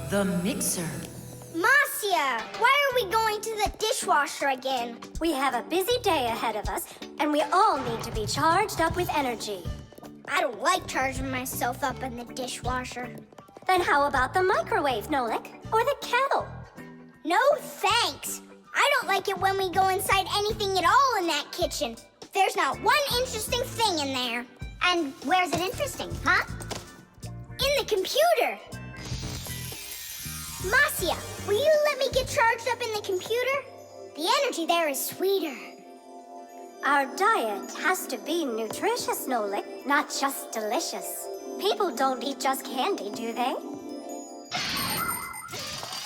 The mixer. Marcia, why are we going to the dishwasher again? We have a busy day ahead of us, and we all need to be charged up with energy. I don't like charging myself up in the dishwasher. Then how about the microwave, Nolik? Or the kettle? No thanks. I don't like it when we go inside anything at all in that kitchen. There's not one interesting thing in there. And where's it interesting, huh? In the computer. Marcia, will you let me get charged up in the computer? The energy there is sweeter. Our diet has to be nutritious, Nolik, not just delicious. People don't eat just candy, do they?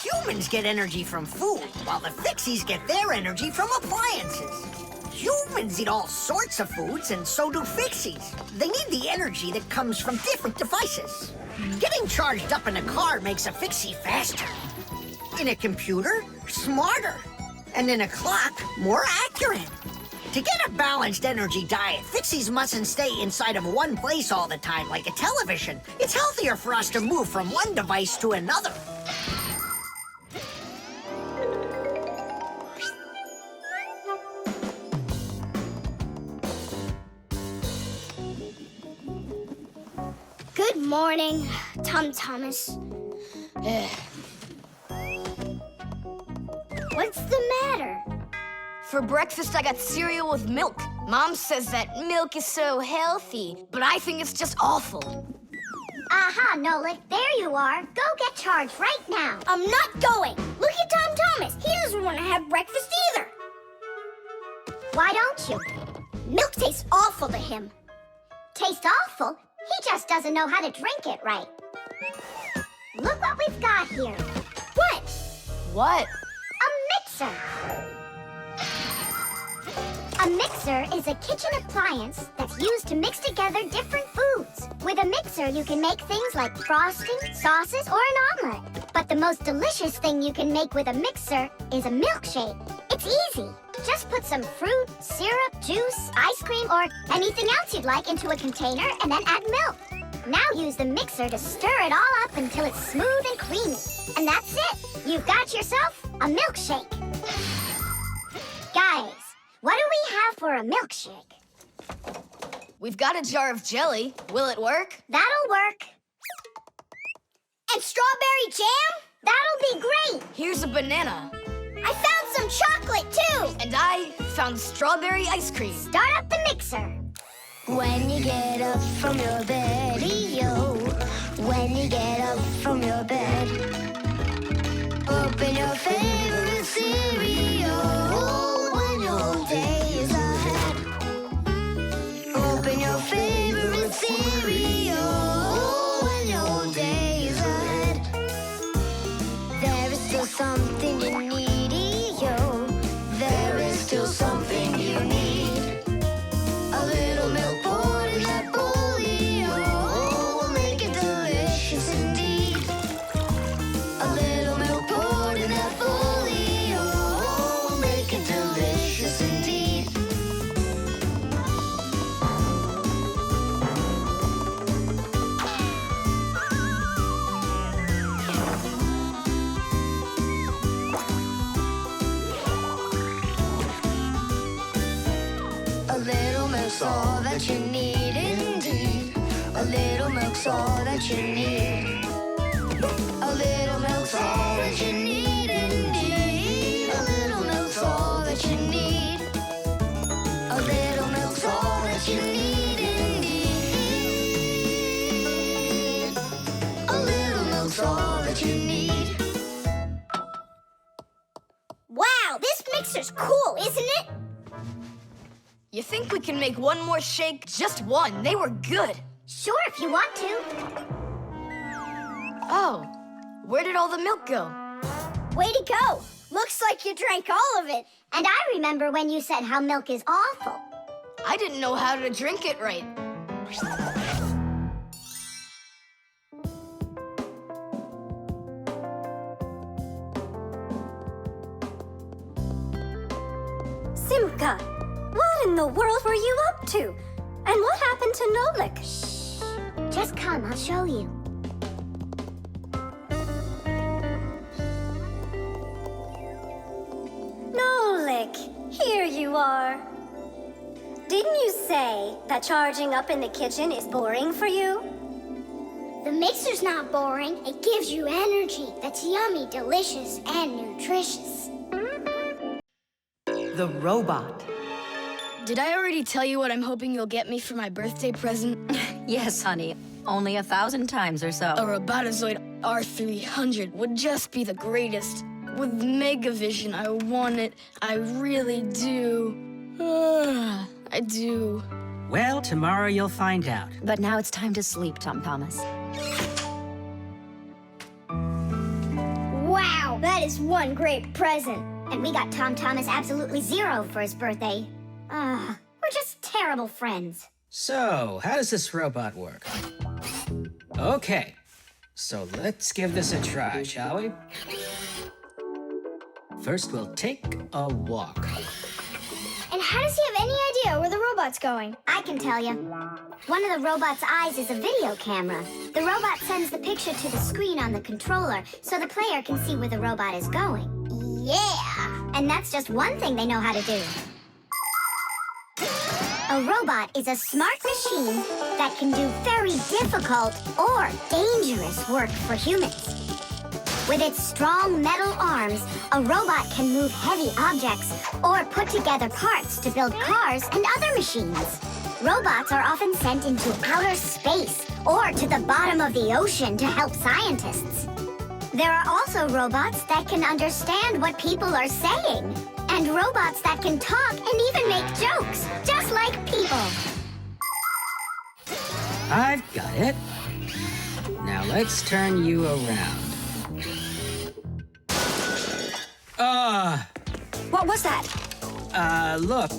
Humans get energy from food, while the Fixies get their energy from appliances. Humans eat all sorts of foods, and so do Fixies. They need the energy that comes from different devices. Getting charged up in a car makes a Fixie faster. In a computer, smarter. And in a clock, more accurate. To get a balanced energy diet, Fixies mustn't stay inside of one place all the time like a television. It's healthier for us to move from one device to another. Good morning, Thomas. What's the matter? For breakfast, I got cereal with milk. Mom says that milk is so healthy, but I think it's just awful. Aha, Nolik, there you are. Go get charged right now. I'm not going. Look at Thomas. He doesn't want to have breakfast either. Why don't you? Milk tastes awful to him. Taste awful? He just doesn't know how to drink it right. Look what we've got here. What? What? A mixer. A mixer is a kitchen appliance that's used to mix together different foods. With a mixer, you can make things like frosting, sauces, or an omelet. But the most delicious thing you can make with a mixer is a milkshake. It's easy. Just put some fruit, syrup, juice, ice cream, or anything else you'd like into a container and then add milk. Now use the mixer to stir it all up until it's smooth and creamy. And that's it. You've got yourself a milkshake. Guys, what do we have for a milkshake? We've got a jar of jelly. Will it work? That'll work. And strawberry jam? That'll be great. Here's a banana. I found some chocolate, too. And I found strawberry ice cream. Start up the mixer. When you get up from your bed, yo. When you get up from your bed, open your favorite cereal when your day is ahead. Open your favorite cereal when your day is ahead. There is still something you need, yo. There is still something you need. A little milk poured in that bowl, yo, will make it delicious indeed. A little milk poured in that bowl, yo, will make it delicious indeed. A little milk's all that you need indeed. A little milk's all that you need. A little milk's all that you need indeed. A little milk's all that you need. A little milk's all that you need indeed. A little milk's all that you need. Wow, this mixer's cool, isn't it? You think we can make one more shake? Just one. They were good. Sure, if you want to. Oh, where did all the milk go? Way to go. Looks like you drank all of it. And I remember when you said how milk is awful. I didn't know how to drink it right. Simka, what in the world were you up to? And what happened to Nolik? Just come, I'll show you. are. Didn't you say that charging up in the kitchen is boring for you? The mixer's not boring. It gives you energy that's yummy, delicious, and nutritious. The robot. Did I already tell you what I'm hoping you'll get me for my birthday present? Yes, honey. Only 1,000 times or so. A Robotazoid R300 would just be the greatest. With Megavision, I want it. I really do. I do. Well, tomorrow you'll find out. But now it's time to sleep, Tom Thomas. Wow, that is one great present. And we got Tom Thomas absolutely zero for his birthday. We're just terrible friends. So, how does this robot work? Okay, so let's give this a try, shall we? First, we'll take a walk. And how does he have any idea where the robot's going? I can tell you. One of the robot's eyes is a video camera. The robot sends the picture to the screen on the controller so the player can see where the robot is going. Yeah. And that's just one thing they know how to do. A robot is a smart machine that can do very difficult or dangerous work for humans. With its strong metal arms, a robot can move heavy objects or put together parts to build cars and other machines. Robots are often sent into outer space or to the bottom of the ocean to help scientists. There are also robots that can understand what people are saying, and robots that can talk and even make jokes, just like people. I've got it. Now let's turn you around. What was that? Look.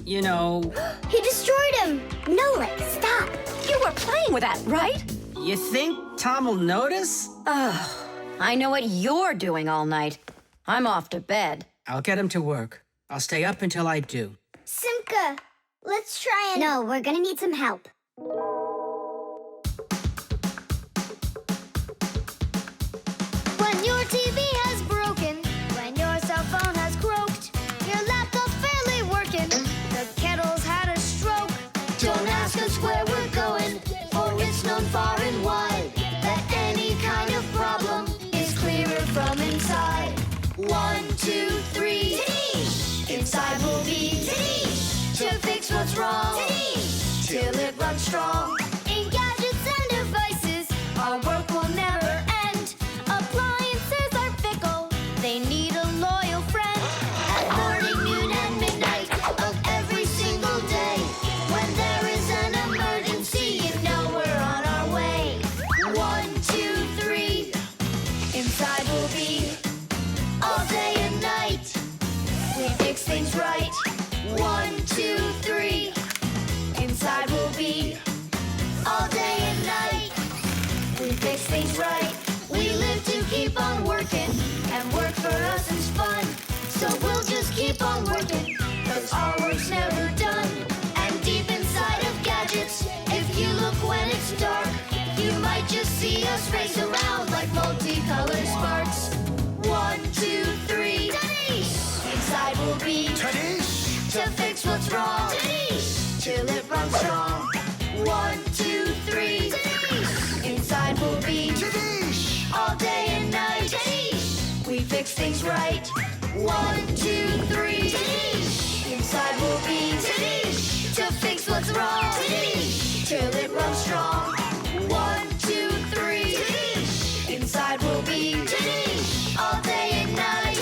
You know, He destroyed him. Nolik, stop. You were playing with that, right? you think Tom will notice? I know what you're doing all night. I'm off to bed. I'll get him to work. I'll stay up until I do. Simka, let's try and... No, we're gonna need some help. When your TV has broken, when your cell phone has croaked, your laptop's barely working, the kettle's had a stroke. Don't ask us where we're going, for it's known far and wide that any kind of problem is clearer from inside. 1, 2, 3. Inside will be to fix what's wrong, till it runs strong. In gadgets and devices, our work will never end. Appliances are fickle, they need a loyal friend. At morning, noon, and midnight of every single day, when there is an emergency, you know we're on our way. 1, 2, 3. Inside will be all day and night. We fix things right. 1, 2, 3. Inside will be all day and night. We fix things right. We live to keep on working, and work for us is fun. So we'll just keep on working, 'cause our work's never done. And deep inside of gadgets, if you look when it's dark, you might just see us race around like multicolored sparks. 1, 2, 3. Inside will be to fix what's wrong, till it runs strong. 1, 2, 3. Inside will be all day and night. We fix things right. 1, 2, 3. Inside will be to fix what's wrong, till it runs strong. 1, 2, 3. Inside will be all day and night.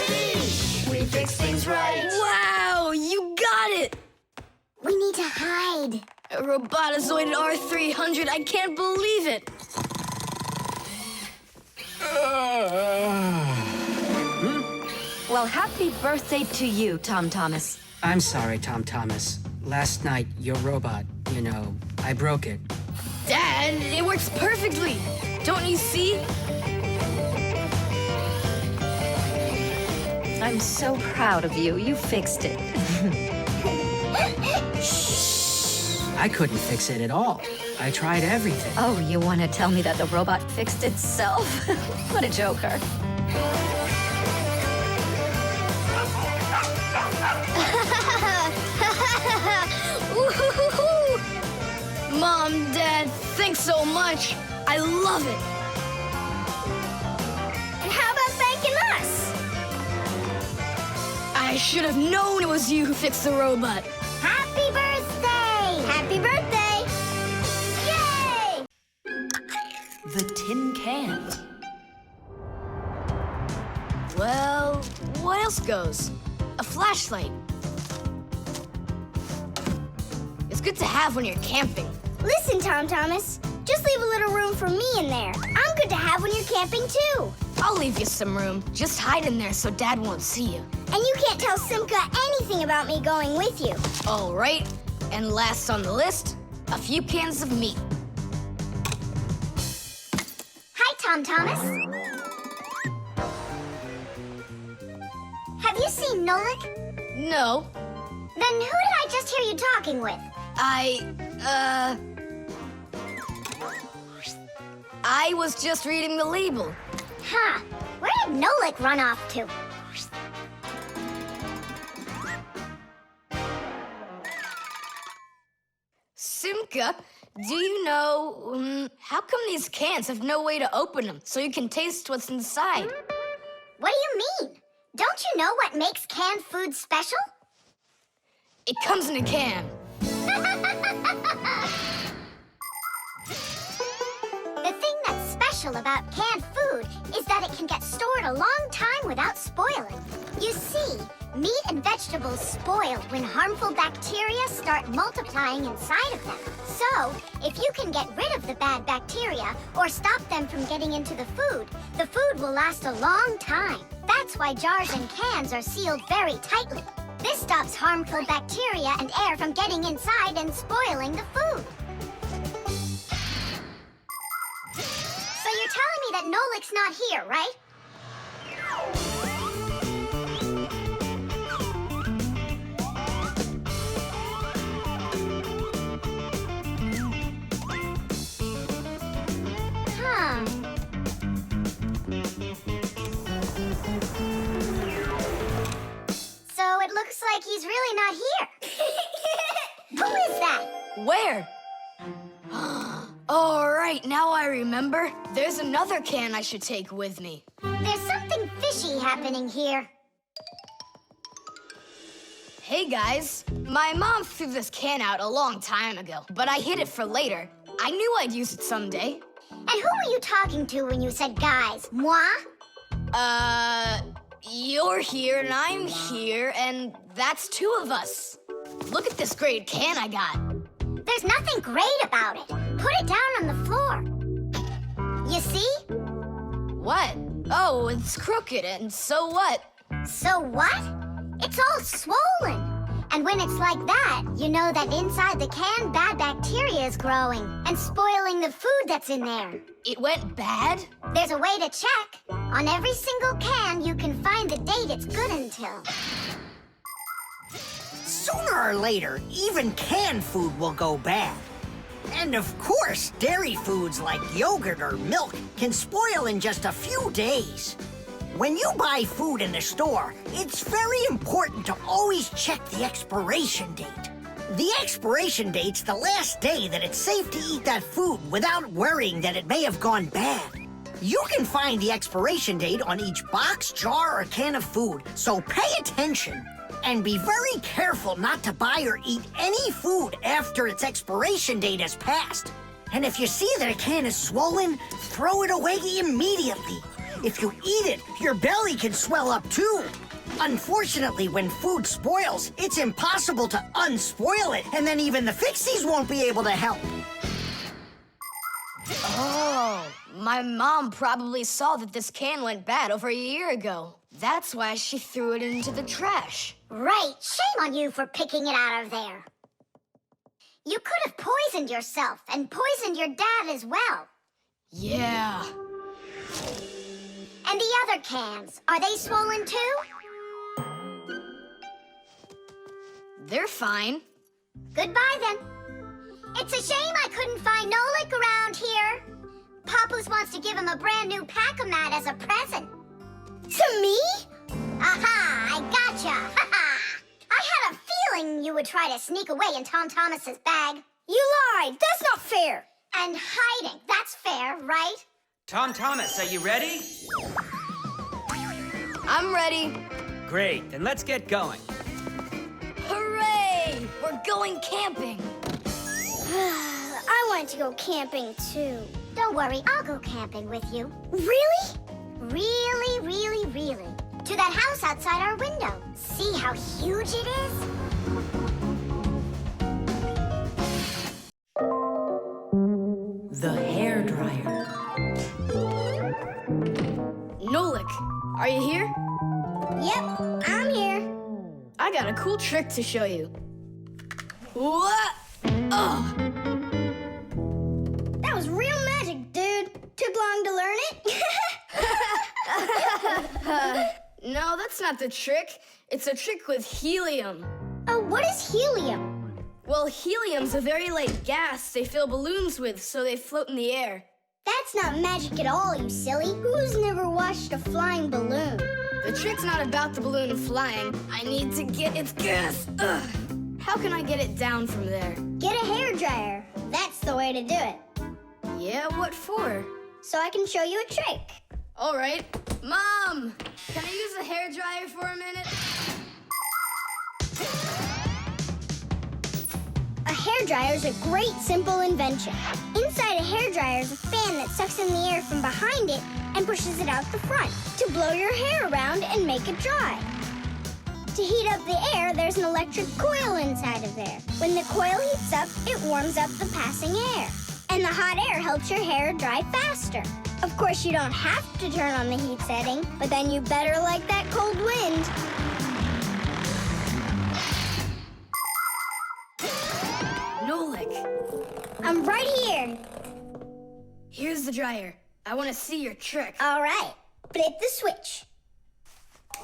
We fix things right. Wow, you got it! We need to hide. A Robotazoid R300, I can't believe it! Well, happy birthday to you, Tom Thomas. I'm sorry, Tom Thomas. Last night, your robot, you know, I broke it. Dad, it works perfectly! Don't you see? I'm so proud of you. You fixed it. I couldn't fix it at all. I tried everything. Oh, you want to tell me that the robot fixed itself? What a joker. Thanks so much. I love it. And how about thanking us? I should have known it was you who fixed the robot. Happy birthday! Happy birthday! Yay! The tin can. Well, what else goes? A flashlight. It's good to have when you're camping. Listen, Thomas, just leave a little room for me in there. I'm good to have when you're camping, too. I'll leave you some room. Just hide in there so Dad won't see you. And you can't tell Simka anything about me going with you. All right. And last on the list, a few cans of meat. Hi, Thomas. Have you seen Nolik? No, Then who did I just hear you talking with? I was just reading the label. Huh. Where did Nolik run off to? Simka, do you know, how come these cans have no way to open them so you can taste what's inside? What do you mean? Don't you know what makes canned food special? It comes in a can. The thing that's special about canned food is that it can get stored a long time without spoiling. You see, meat and vegetables spoil when harmful bacteria start multiplying inside of them. So, if you can get rid of the bad bacteria or stop them from getting into the food will last a long time. That's why jars and cans are sealed very tightly. This stops harmful bacteria and air from getting inside and spoiling the food. So you're telling me that Nolik's not here, right? Huh. So it looks like he's really not here. Who is that? Where? All right, now I remember. There's another can I should take with me. There's something fishy happening here. Hey guys, my mom threw this can out a long time ago, but I hid it for later. I knew I'd use it someday. And who were you talking to when you said guys? Moi? You're here and I'm here, and that's two of us. Look at this great can I got. There's nothing great about it. Put it down on the floor. You see? What? Oh, it's crooked, and so what? So what? It's all swollen. And when it's like that, you know that inside the can, bad bacteria is growing and spoiling the food that's in there. It went bad? There's a way to check. On every single can, you can find the date it's good until. Sooner or later, even canned food will go bad. And of course, dairy foods like yogurt or milk can spoil in just a few days. When you buy food in the store, it's very important to always check the expiration date. The expiration date's the last day that it's safe to eat that food without worrying that it may have gone bad. You can find the expiration date on each box, jar, or can of food, so pay attention. And be very careful not to buy or eat any food after its expiration date has passed. And if you see that a can is swollen, throw it away immediately. If you eat it, your belly can swell up too. Unfortunately, when food spoils, it's impossible to unspoil it, and then even the Fixies won't be able to help. Oh, my mom probably saw that this can went bad over a year ago. That's why she threw it into the trash. Right. Shame on you for picking it out of there. You could have poisoned yourself and poisoned your dad as well. Yeah. And the other cans, are they swollen too? They're fine. Goodbye then. It's a shame I couldn't find Nolik around here. Papoose wants to give him a brand new pack-o-mat as a present. To me? Aha! I gotcha! Ha-ha! I had a feeling you would try to sneak away in Tom Thomas's bag. You lied. That's not fair. And hiding. That's fair, right? Thomas, are you ready? I'm ready. Great, then let's get going. Hooray! We're going camping. I wanted to go camping too. Don't worry, I'll go camping with you. Really? Really, really, really. To that house outside our window. See how huge it is? The hairdryer. Nolik, are you here? Yep, I'm here. I got a cool trick to show you. What? Oh, That was real magic, dude. Took long to learn it? no, that's not the trick. It's a trick with helium. Oh, what is helium? Well, helium's a very light gas they fill balloons with so they float in the air. That's not magic at all, you silly. Who's never watched a flying balloon? The trick's not about the balloon flying. I need to get its gas. Ugh. How can I get it down from there? Get a hairdryer. That's the way to do it. Yeah, what for? So I can show you a trick. All right. Mom, can I use a hairdryer for a minute? A hairdryer is a great, simple invention. Inside a hairdryer is a fan that sucks in the air from behind it and pushes it out the front to blow your hair around and make it dry. To heat up the air, there's an electric coil inside of there. When the coil heats up, it warms up the passing air. And the hot air helps your hair dry faster. Of course, you don't have to turn on the heat setting, but then you better like that cold wind. Nolik, I'm right here. here's the dryer. I want to see your trick. All right, flip the switch.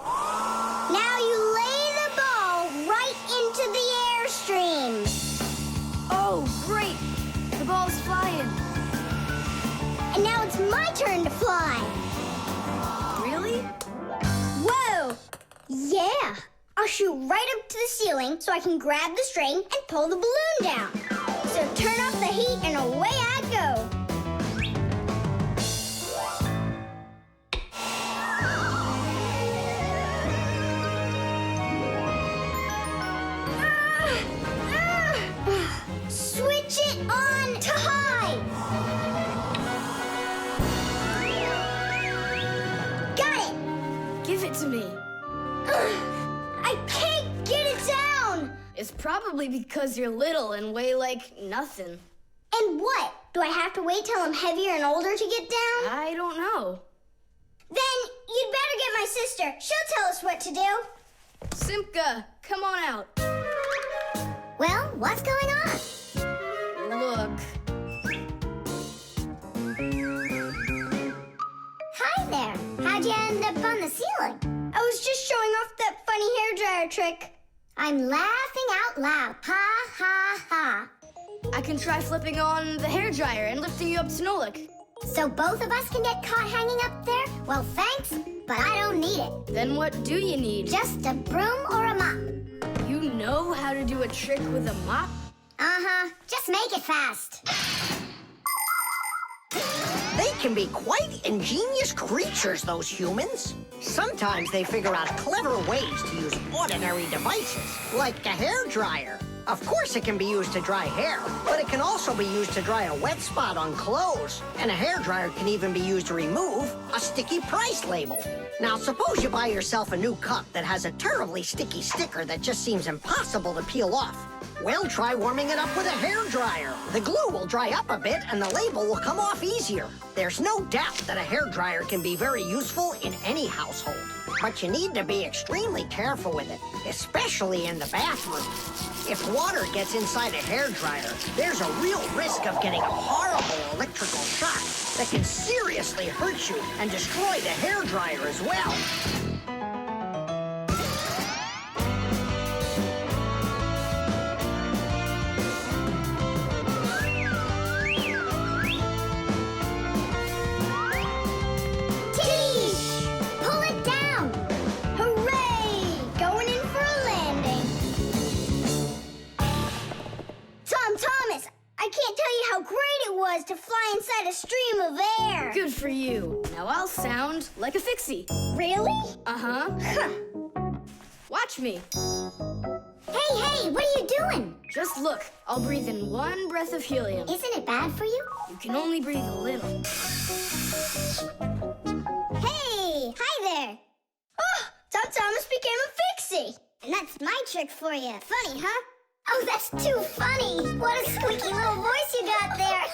Now you lay the ball right into the airstream. Oh, great! The ball's flying. And now it's my turn to fly. Really? Whoa! Yeah! I'll shoot right up to the ceiling so I can grab the string and pull the balloon down. So turn off the heat and away I go. Switch it on to high. Got it. Give it to me. I can't get it down. It's probably because you're little and weigh like nothing. And what? Do I have to wait till I'm heavier and older to get down? I don't know. Then you'd better get my sister. She'll tell us what to do. Simka, come on out. Well, what's going on? Look. Hi there. How'd you end up on the ceiling? I was just showing off that funny hairdryer trick. I'm laughing out loud. Ha, ha, ha. I can try flipping on the hairdryer and lifting you up to Nolik. So both of us can get caught hanging up there? Well, thanks, but I don't need it. Then what do you need? Just a broom or a mop. You know how to do a trick with a mop? Uh-huh. Just make it fast. They can be quite ingenious creatures, those humans. Sometimes they figure out clever ways to use ordinary devices, like a hairdryer. Of course, it can be used to dry hair, but it can also be used to dry a wet spot on clothes. And a hairdryer can even be used to remove a sticky price label. Now, suppose you buy yourself a new cup that has a terribly sticky sticker that just seems impossible to peel off. Well, try warming it up with a hairdryer. The glue will dry up a bit and the label will come off easier. There's no doubt that a hairdryer can be very useful in any household. But you need to be extremely careful with it, especially in the bathroom. If water gets inside a hairdryer, there's a real risk of getting a horrible electrical shock that can seriously hurt you and destroy the hairdryer as well. Pull it down! Hooray! Going in for a landing. Thomas, I can't tell you how great it was Now I'll sound like a Fixie. Really? Uh-huh. Huh. Watch me. Hey, what are you doing? Just look. I'll breathe in 1 breath of helium. Isn't it bad for you? You can only breathe a little. Hey, hi there. Oh, Tom Thomas became a Fixie. And that's my trick for you. Funny, huh? Oh, that's too funny. What a squeaky little voice you got there.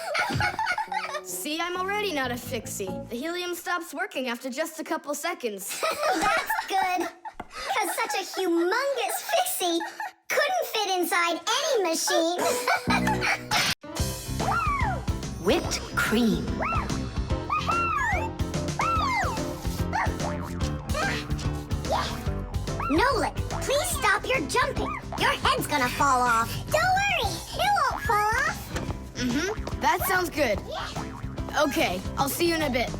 See, I'm already not a Fixie. The helium stops working after just a couple seconds. That's good. Because such a humongous Fixie couldn't fit inside any machine. Whipped cream. Nolik, please stop your jumping. Your head's gonna fall off. Don't worry, it won't fall off. That sounds good. Okay, I'll see you in a bit.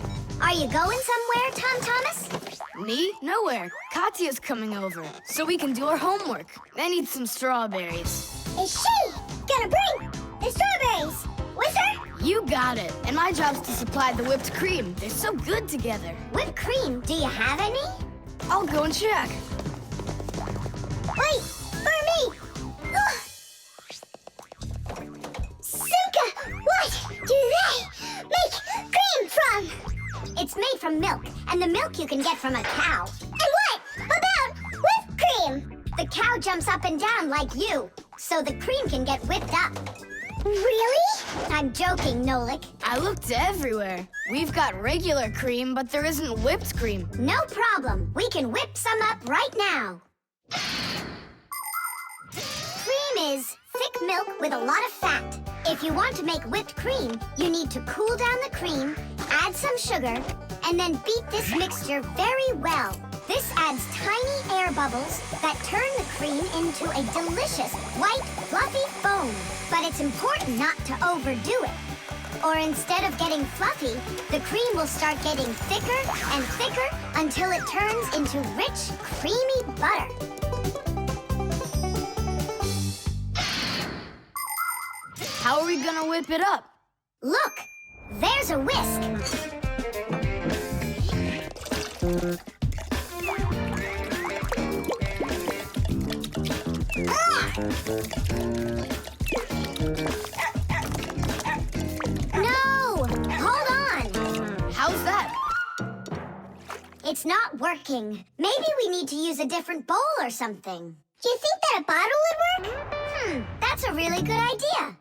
Are you going somewhere, Tom Thomas? Me? Nowhere. Katya's coming over, so we can do our homework. I need some strawberries. Is she gonna bring the strawberries with her? You got it. And my job's to supply the whipped cream. They're so good together. Whipped cream, do you have any? I'll go and check. Wait, for me. Simka, what do they make cream from? It's made from milk, and the milk you can get from a cow. And what about whipped cream? The cow jumps up and down like you, so the cream can get whipped up. Really? I'm joking, Nolik. I looked everywhere. We've got regular cream, but there isn't whipped cream. No problem. We can whip some up right now. Cream is thick milk with a lot of fat. If you want to make whipped cream, you need to cool down the cream, add some sugar, and then beat this mixture very well. This adds tiny air bubbles that turn the cream into a delicious, white, fluffy foam. But it's important not to overdo it. Or instead of getting fluffy, the cream will start getting thicker and thicker until it turns into rich, creamy butter. How are we gonna whip it up? Look, there's a whisk. No! Hold on! How's that? It's not working. Maybe we need to use a different bowl or something. Do you think that a bottle would work? That's a really good idea.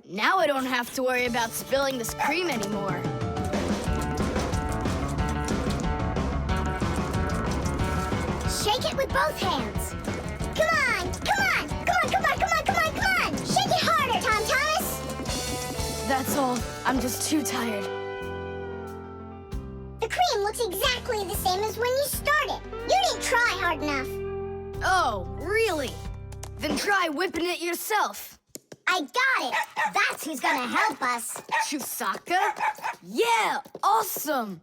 Now I don't have to worry about spilling this cream anymore. Shake it with both hands. Come on, come on, come on, come on, come on, come on, come on! Shake it harder, Tom Thomas! That's all. I'm just too tired. The cream looks exactly the same as when you started. You didn't try hard enough. Oh, really? Then try whipping it yourself. I got it. That's who's gonna help us. Chusaka? Yeah, awesome.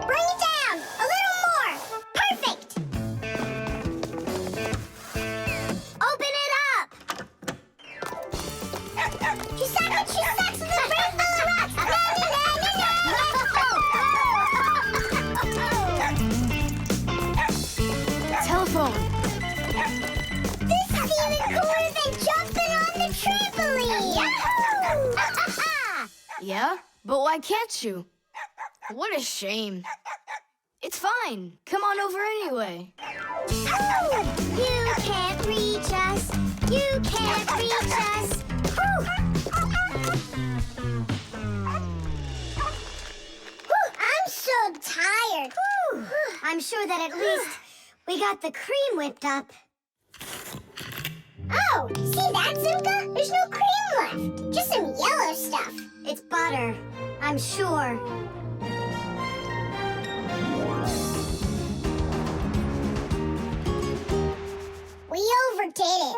Bring it down! A little more! Perfect! Open it up. Chusaka, Chusaka, the rainbow rocks! Na, na, na, na, na. Telephone. This is even cooler than jumping on the trampoline! Yahoo! Yeah? But why can't you? What a shame. It's fine. Come on over anyway. You can't reach us. You can't reach us. I'm so tired. I'm sure that at least we got the cream whipped up. Oh, see that, Simka? There's no cream left. Just some yellow stuff. It's butter, I'm sure. We overdid it.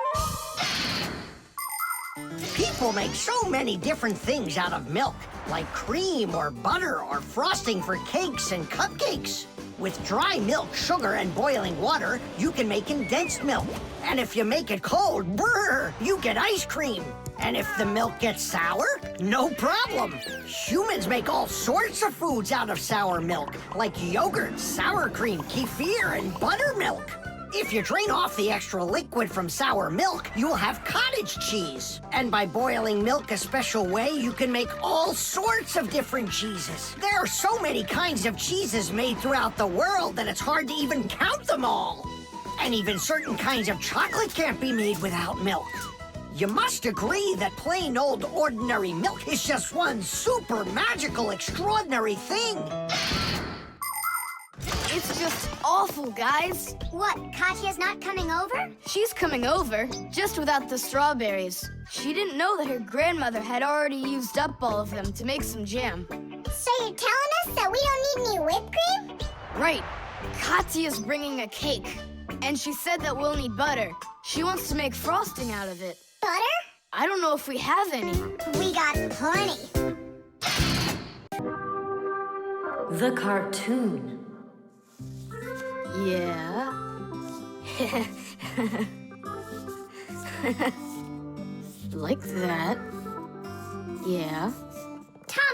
People make so many different things out of milk, like cream or butter or frosting for cakes and cupcakes. With dry milk, sugar, and boiling water, you can make condensed milk. And if you make it cold, brr, you get ice cream. And if the milk gets sour, no problem. Humans make all sorts of foods out of sour milk, like yogurt, sour cream, kefir, and buttermilk. If you drain off the extra liquid from sour milk, you'll have cottage cheese. And by boiling milk a special way, you can make all sorts of different cheeses. There are so many kinds of cheeses made throughout the world that it's hard to even count them all. And even certain kinds of chocolate can't be made without milk. You must agree that plain old ordinary milk is just one super magical, extraordinary thing. It's just awful, guys. What, Katya's not coming over? She's coming over, just without the strawberries. She didn't know that her grandmother had already used up all of them to make some jam. So you're telling us that we don't need any whipped cream? Right. Katya's bringing a cake. And she said that we'll need butter. She wants to make frosting out of it. Butter? I don't know if we have any. We got plenty. The cartoon. Yeah. Like that. Yeah.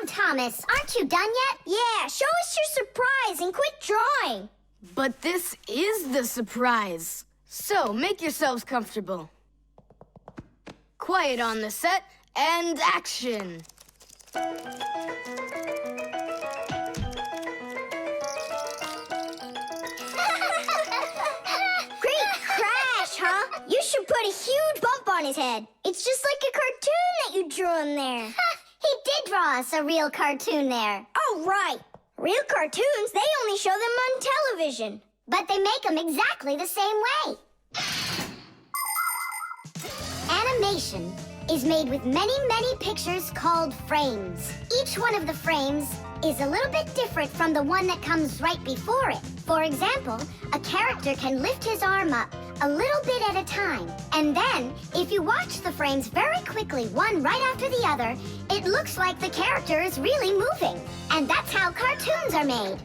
Thomas, aren't you done yet? Yeah, show us your surprise and quit drawing. But this is the surprise. So make yourselves comfortable. Quiet on the set, and action. Great crash, huh? You should put a huge bump on his head. It's just like a cartoon that you drew him there. He did draw us a real cartoon there. Oh, right. Real cartoons, they only show them on television. But they make them exactly the same way. Animation is made with many, many pictures called frames. Each one of the frames is a little bit different from the one that comes right before it. For example, a character can lift his arm up a little bit at a time. And then, if you watch the frames very quickly, one right after the other, it looks like the character is really moving. And that's how cartoons are made.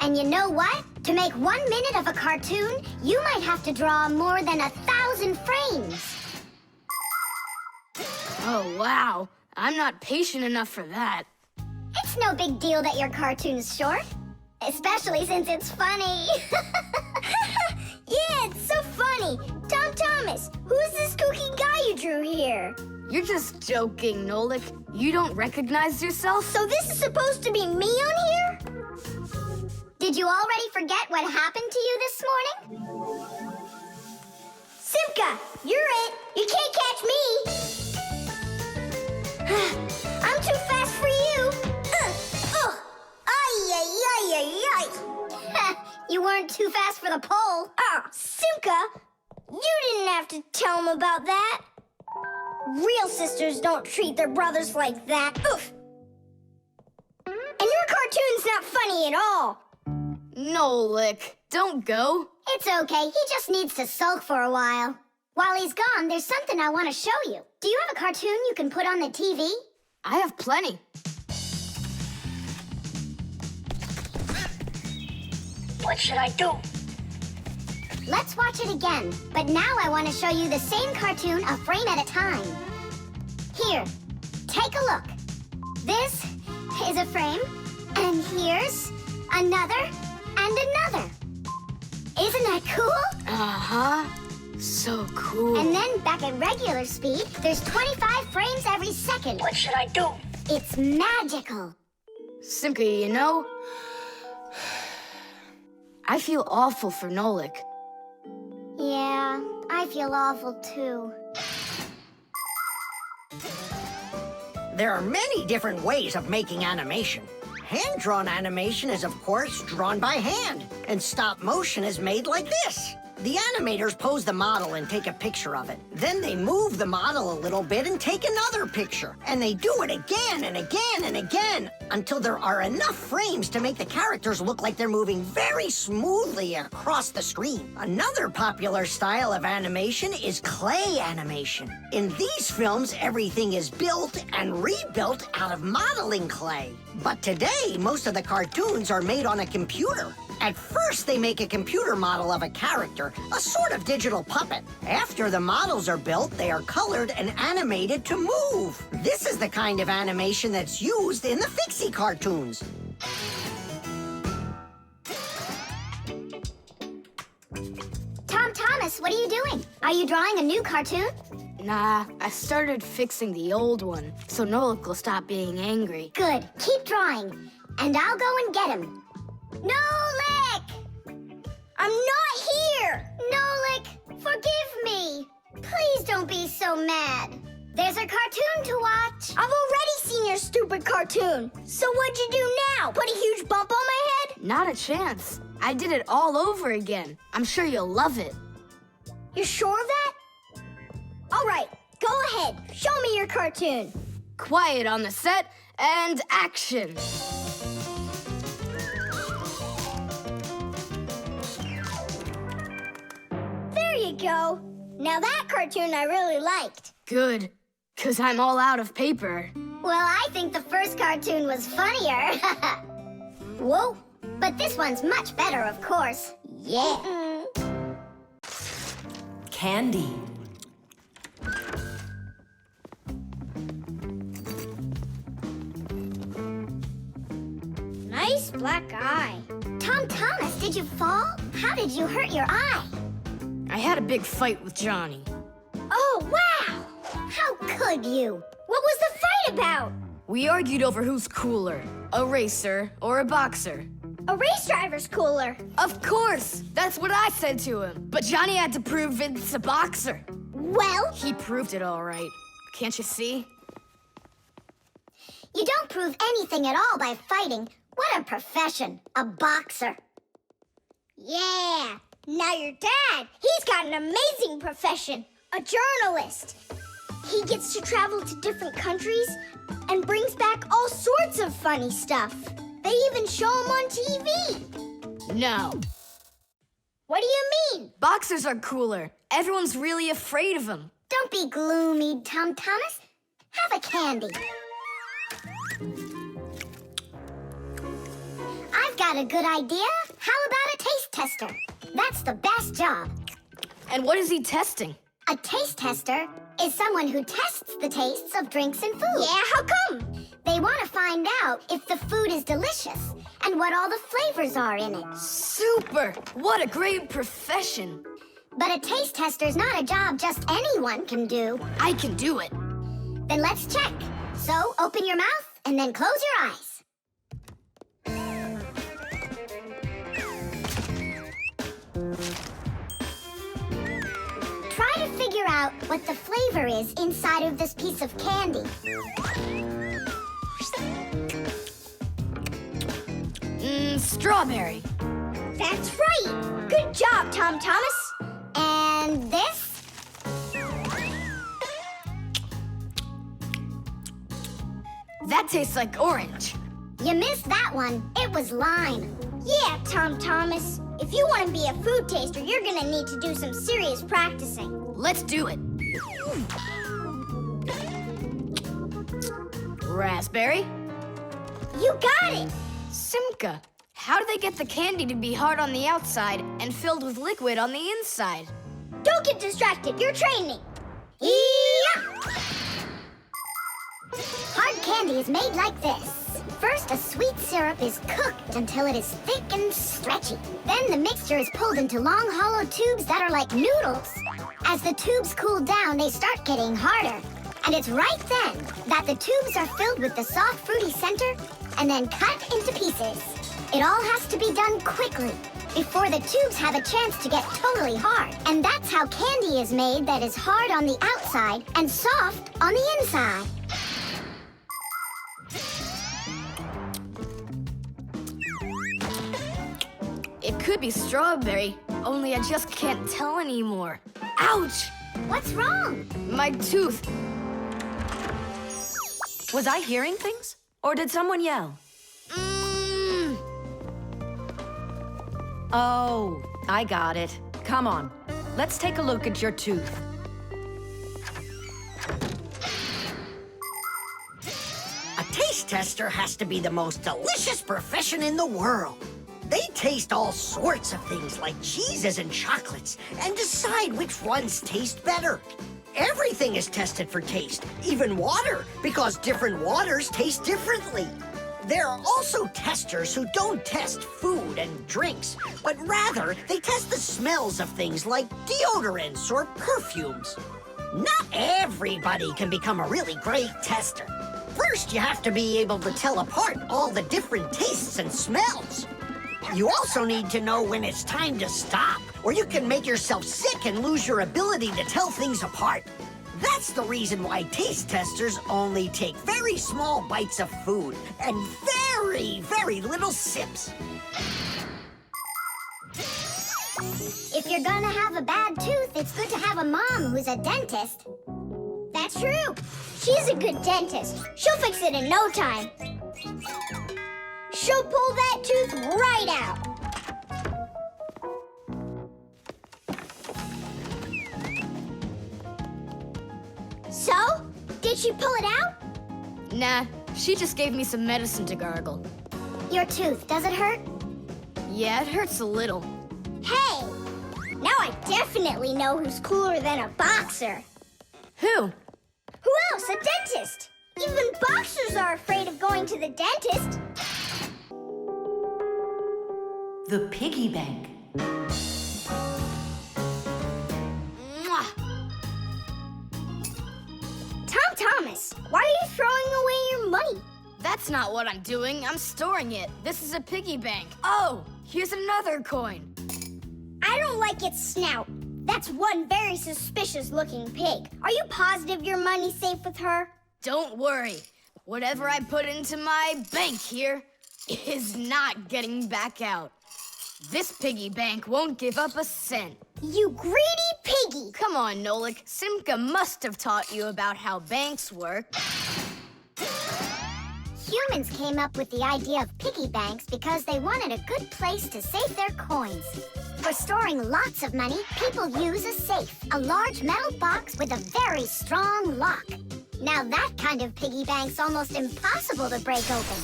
And you know what? To make 1 minute of a cartoon, you might have to draw more than 1,000 frames. Oh, wow. I'm not patient enough for that. It's no big deal that your cartoon's short. Especially since it's funny. Yeah, it's so funny. Thomas, who's this kooky guy you drew here? You're just joking, Nolik. You don't recognize yourself? So this is supposed to be me on here? Did you already forget what happened to you this morning? Simka, you're it. You can't catch me. I'm too fast for you. You weren't too fast for the pole. Simka, you didn't have to tell him about that. Real sisters don't treat their brothers like that. Oof. And your cartoon's not funny at all. Nolik, don't go. It's okay. He just needs to sulk for a while. While he's gone, there's something I want to show you. Do you have a cartoon you can put on the TV? I have plenty. What should I do? Let's watch it again. But now I want to show you the same cartoon a frame at a time. Here, take a look. This is a frame, and here's another and another. Isn't that cool? Uh-huh. So cool. And then back at regular speed, there's 25 frames every second. What should I do? It's magical. Simka, you know, I feel awful for Nolik. Yeah, I feel awful too. There are many different ways of making animation. Hand-drawn animation is, of course, drawn by hand, and stop motion is made like this. The animators pose the model and take a picture of it. Then they move the model a little bit and take another picture. And they do it again and again and again until there are enough frames to make the characters look like they're moving very smoothly across the screen. Another popular style of animation is clay animation. In these films, everything is built and rebuilt out of modeling clay. But today, most of the cartoons are made on a computer. At first, they make a computer model of a character, a sort of digital puppet. After the models are built, they are colored and animated to move. This is the kind of animation that's used in the Fixie cartoons. Thomas, what are you doing? Are you drawing a new cartoon? Nah, I started fixing the old one, so Nolik will stop being angry. Good. Keep drawing, and I'll go and get him. Nolik! I'm not here! Nolik, forgive me. Please don't be so mad. There's a cartoon to watch. I've already seen your stupid cartoon. So what'd you do now? Put a huge bump on my head? Not a chance. I did it all over again. I'm sure you'll love it. You're sure of that? All right, go ahead. Show me your cartoon. Quiet on the set, and action. There you go. Now that cartoon I really liked. Good, 'cause I'm all out of paper. Well, I think the first cartoon was funnier. Whoa, but this one's much better, of course. Yeah. Candy. Nice black eye. Thomas, did you fall? How did you hurt your eye? I had a big fight with Johnny. Oh, wow! How could you? What was the fight about? We argued over who's cooler, a racer or a boxer. A race driver's cooler. Of course! That's what I said to him. But Johnny had to prove it's a boxer. Well, He proved it all right. Can't you see? you don't prove anything at all by fighting. What a profession, a boxer. Yeah. Now your dad, he's got an amazing profession. A journalist. He gets to travel to different countries and brings back all sorts of funny stuff. They even show him on TV. No. What do you mean? Boxers are cooler. Everyone's really afraid of them. Don't be gloomy, Thomas. Have a candy. I've got a good idea. How about a taste tester? That's the best job. And what is he testing? A taste tester is someone who tests the tastes of drinks and food. Yeah, how come? They want to find out if the food is delicious and what all the flavors are in it. Super! What a great profession. But a taste tester's not a job just anyone can do. I can do it. Then let's check. So open your mouth and then close your eyes. Try to figure out what the flavor is inside of this piece of candy. Strawberry. That's right. Good job, Thomas. And this? That tastes like orange. You missed that one. It was lime. Yeah, Thomas. If you want to be a food taster, you're gonna need to do some serious practicing. Let's do it. Raspberry. You got it. Simka. How do they get the candy to be hard on the outside and filled with liquid on the inside? Don't get distracted. You're training. Yeah! Hard candy is made like this. First, a sweet syrup is cooked until it is thick and stretchy. Then the mixture is pulled into long, hollow tubes that are like noodles. As the tubes cool down, they start getting harder. And it's right then that the tubes are filled with the soft, fruity center and then cut into pieces. It all has to be done quickly before the tubes have a chance to get totally hard. And that's how candy is made that is hard on the outside and soft on the inside. It could be strawberry, only I just can't tell anymore. Ouch! What's wrong? My tooth. Was I hearing things? Or did someone yell? Oh, I got it. Come on. Let's take a look at your tooth. A taste tester has to be the most delicious profession in the world. They taste all sorts of things like cheeses and chocolates and decide which ones taste better. Everything is tested for taste, even water, because different waters taste differently. There are also testers who don't test food and drinks, but rather they test the smells of things like deodorants or perfumes. Not everybody can become a really great tester. First, you have to be able to tell apart all the different tastes and smells. You also need to know when it's time to stop, or you can make yourself sick and lose your ability to tell things apart. That's the reason why taste testers only take very small bites of food and very, very little sips. If you're gonna have a bad tooth, it's good to have a mom who's a dentist. That's true. She's a good dentist. She'll fix it in no time. She'll pull that tooth right out. So, did she pull it out? Nah, she just gave me some medicine to gargle. Your tooth, does it hurt? Yeah, it hurts a little. Hey, now I definitely know who's cooler than a boxer. Who? Who else? A dentist. Even boxers are afraid of going to the dentist. The Piggy Bank. Mwah! Thomas, why are you throwing away your money? That's not what I'm doing. I'm storing it. This is a piggy bank. Oh, here's another coin. I don't like its snout. That's one very suspicious-looking pig. Are you positive your money's safe with her? Don't worry. Whatever I put into my bank here is not getting back out. This piggy bank won't give up a cent. You greedy piggy! Come on, Nolik. Simka must have taught you about how banks work. Humans came up with the idea of piggy banks because they wanted a good place to save their coins. For storing lots of money, people use a safe, a large metal box with a very strong lock. Now that kind of piggy bank's almost impossible to break open.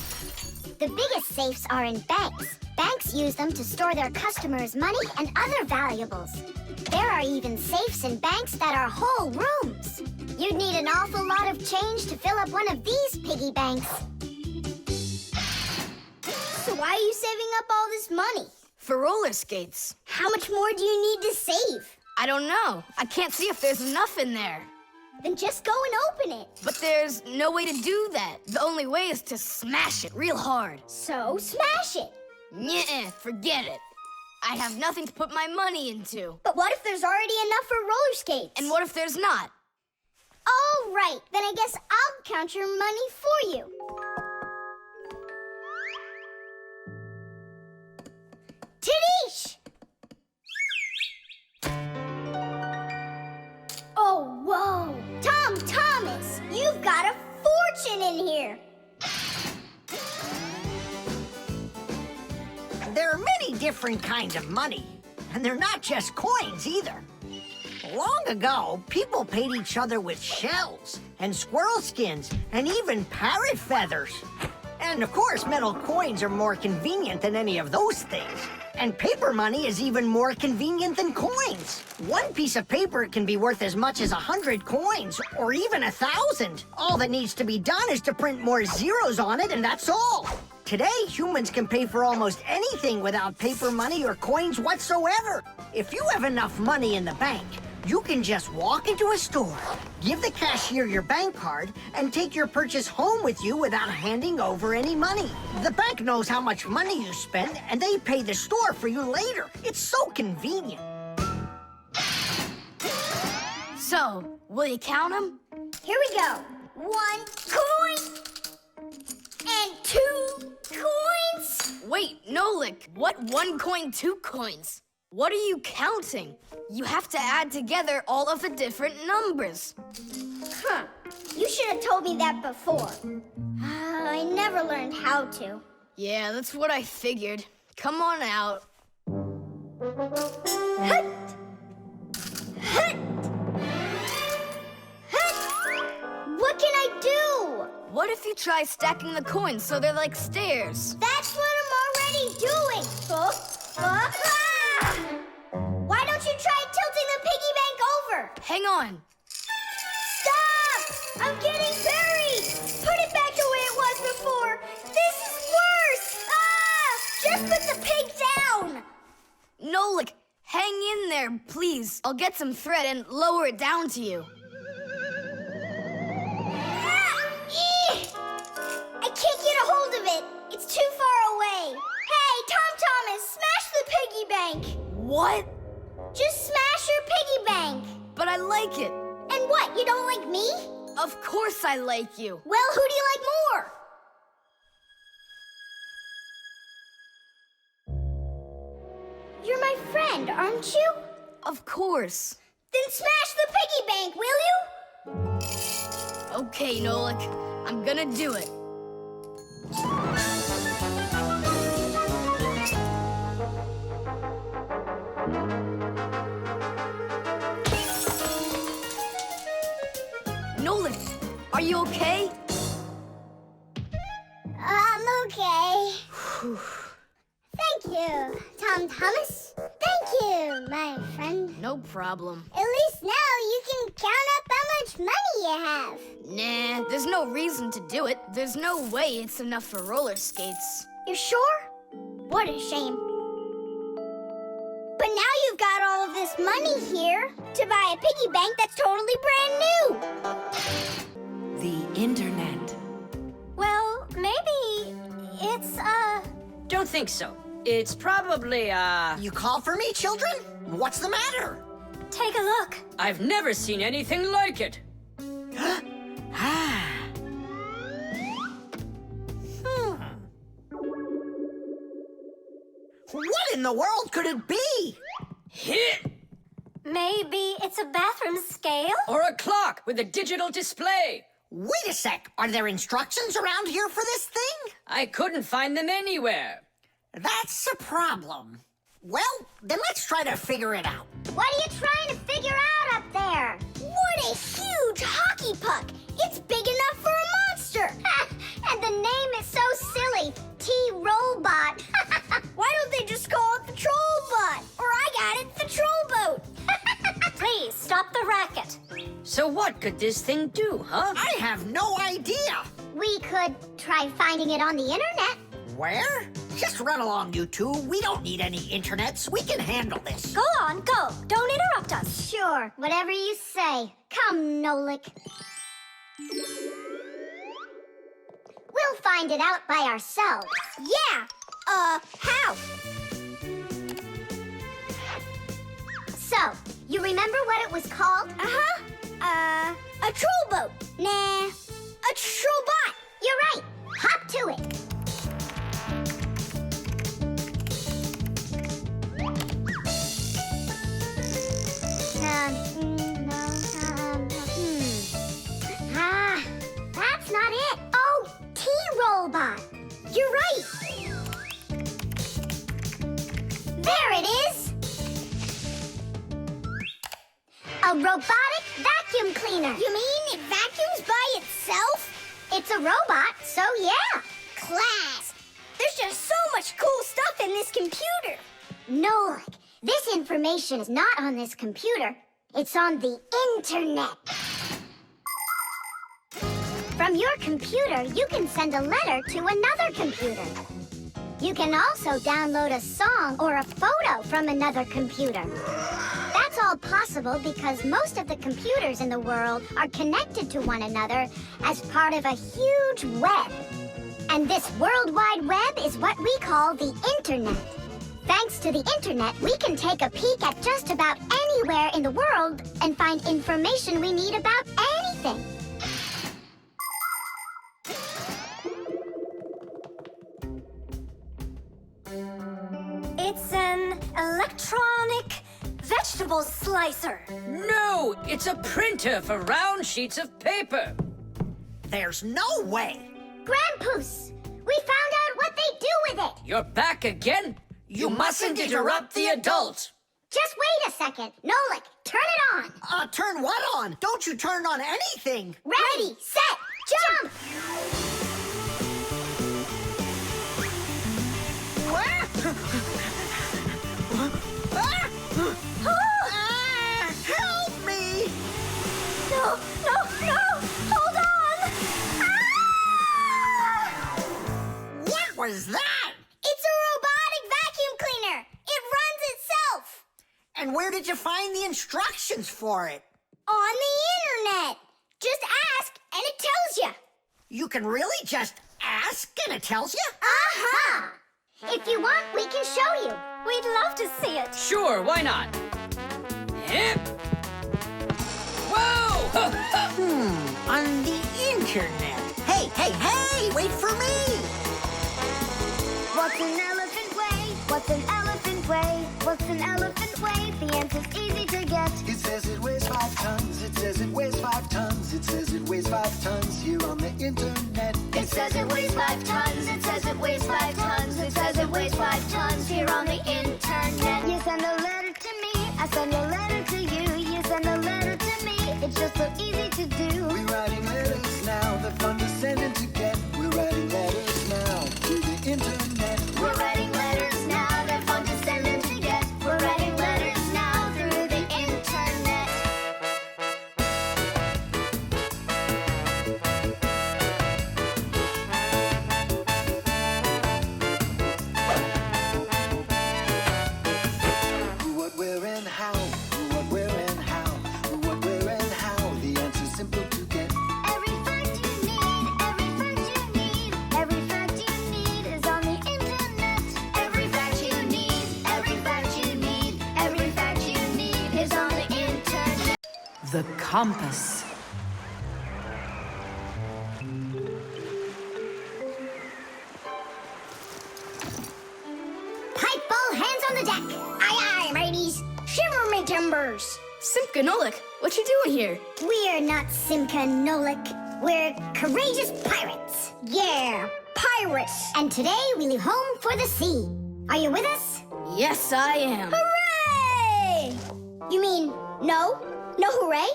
The biggest safes are in banks. Banks use them to store their customers' money and other valuables. There are even safes in banks that are whole rooms. You'd need an awful lot of change to fill up one of these piggy banks. So why are you saving up all this money? For roller skates. How much more do you need to save? I don't know. I can't see if there's enough in there. Then just go and open it. But there's no way to do that. The only way is to smash it real hard. So smash it. Nuh-uh, forget it. I have nothing to put my money into. But what if there's already enough for roller skates? And what if there's not? All right, then I guess I'll count your money for you. Tadish! Oh, whoa! Thomas, you've got a fortune in here. There are many different kinds of money, and they're not just coins either. Long ago, people paid each other with shells and squirrel skins and even parrot feathers. And of course, metal coins are more convenient than any of those things. And paper money is even more convenient than coins. One piece of paper can be worth as much as 100 coins, or even 1,000. All that needs to be done is to print more zeros on it, and that's all. Today, humans can pay for almost anything without paper money or coins whatsoever. If you have enough money in the bank, you can just walk into a store, give the cashier your bank card, and take your purchase home with you without handing over any money. The bank knows how much money you spend, and they pay the store for you later. It's so convenient. So, will you count them? Here we go. 1 coin and 2 coins. Wait, Nolik, what 1 coin, 2 coins? What are you counting? You have to add together all of the different numbers. Huh. You should have told me that before. I never learned how to. Yeah, that's what I figured. Come on out. Hut! Hut! Hut! What can I do? What if you try stacking the coins so they're like stairs? That's what I'm already doing. Just put the pig down! Nolik, hang in there, please. I'll get some thread and lower it down to you. I can't get a hold of it. It's too far away. Hey, Thomas, smash the piggy bank. What? Just smash your piggy bank. But I like it. And what, you don't like me? Of course I like you. Well, who do you like more? You're my friend, aren't you? Of course. Then smash the piggy bank, will you? Okay, Nolik. I'm gonna do it. Nolik, are you okay? I'm okay. Thank you, Thomas. Thank you, my friend. No problem. At least now you can count up how much money you have. Nah, there's no reason to do it. There's no way it's enough for roller skates. You sure? What a shame. But now you've got all of this money here to buy a piggy bank that's totally brand new. The internet. Well, maybe it's, Don't think so. It's probably, You call for me, children? What's the matter? take a look. I've never seen anything like it. What in the world could it be? Hit! Maybe it's a bathroom scale? Or a clock with a digital display. Wait a sec. Are there instructions around here for this thing? I couldn't find them anywhere. That's a problem. Well, then let's try to figure it out. What are you trying to figure out up there? What a huge hockey puck! It's big enough for a monster! And the name is so silly, T-Robot. Why don't they just call it the Trollbot? Or I got it, the Trollboat. Please stop the racket. So what could this thing do, huh? I have no idea. We could try finding it on the internet. Where? Just run along, you two. We don't need any internets. We can handle this. Go on, go. Don't interrupt us. Sure, whatever you say. Come, Nolik. We'll find it out by ourselves. Yeah. How? So, you remember what it was called? A trollboat. Nah, a trollbot. You're right. Hop to it. That's not it. Oh, T-Robot. You're right. There it is. A robotic vacuum cleaner. You mean it vacuums by itself? It's a robot, so yeah. Class. There's just so much cool stuff in this computer. Nolik, this information is not on this computer. It's on the internet. From your computer, you can send a letter to another computer. You can also download a song or a photo from another computer. That's all possible because most of the computers in the world are connected to one another as part of a huge web. And this World Wide Web is what we call the Internet. Thanks to the Internet, we can take a peek at just about anywhere in the world and find information we need about anything. It's an electronic vegetable slicer. No, it's a printer for round sheets of paper. There's no way. Grandpoos, we found out what they do with it. You're back again? You mustn't interrupt the adult. Just wait a second. Nolik, turn it on. Turn what on? Don't you turn on anything. Ready, set, jump! Help me! No, no, no! Hold on! Ah! What was that? It's a robotic did you find the instructions for it? On the internet. Just ask and it tells you. You can really just ask and it tells you? Uh-huh. If you want, we can show you. We'd love to see it. Sure, why not? Yep. Whoa! On the internet. Hey, wait for me! What's an elephant weigh? What's an elephant weigh? What's an elephant weigh? The answer's easy to get. It says it weighs 5 tons. It says it weighs 5 tons. It says it weighs 5 tons here on the internet. It says it weighs 5 tons. It says it weighs 5 tons. It says it weighs 5 tons here on the internet. You send a letter to me. I send a letter to you. You send a letter to me. It's just so easy to do. We're writing letters now. They're fun to send and to get. We're writing letters now to the internet. We're writing letters now. They're fun to send and to get. We're writing letters now through the internet. Who, what, where, and how. Who, what, where, and how. Who, what, where, and how. The answer's simple to get. Every fact you need, every fact you need, every fact you need is on the internet. Every fact you need, every fact you need, every fact you need is on the internet. The compass. Pipe all hands on the deck. Aye, aye, mateys. Shiver me timbers. Simka Nolik, what you doing here? We're not Simka Nolik. We're courageous pirates. Yeah, pirates. And today we leave home for the sea. Are you with us? Yes, I am. Hooray! You mean no? No hooray?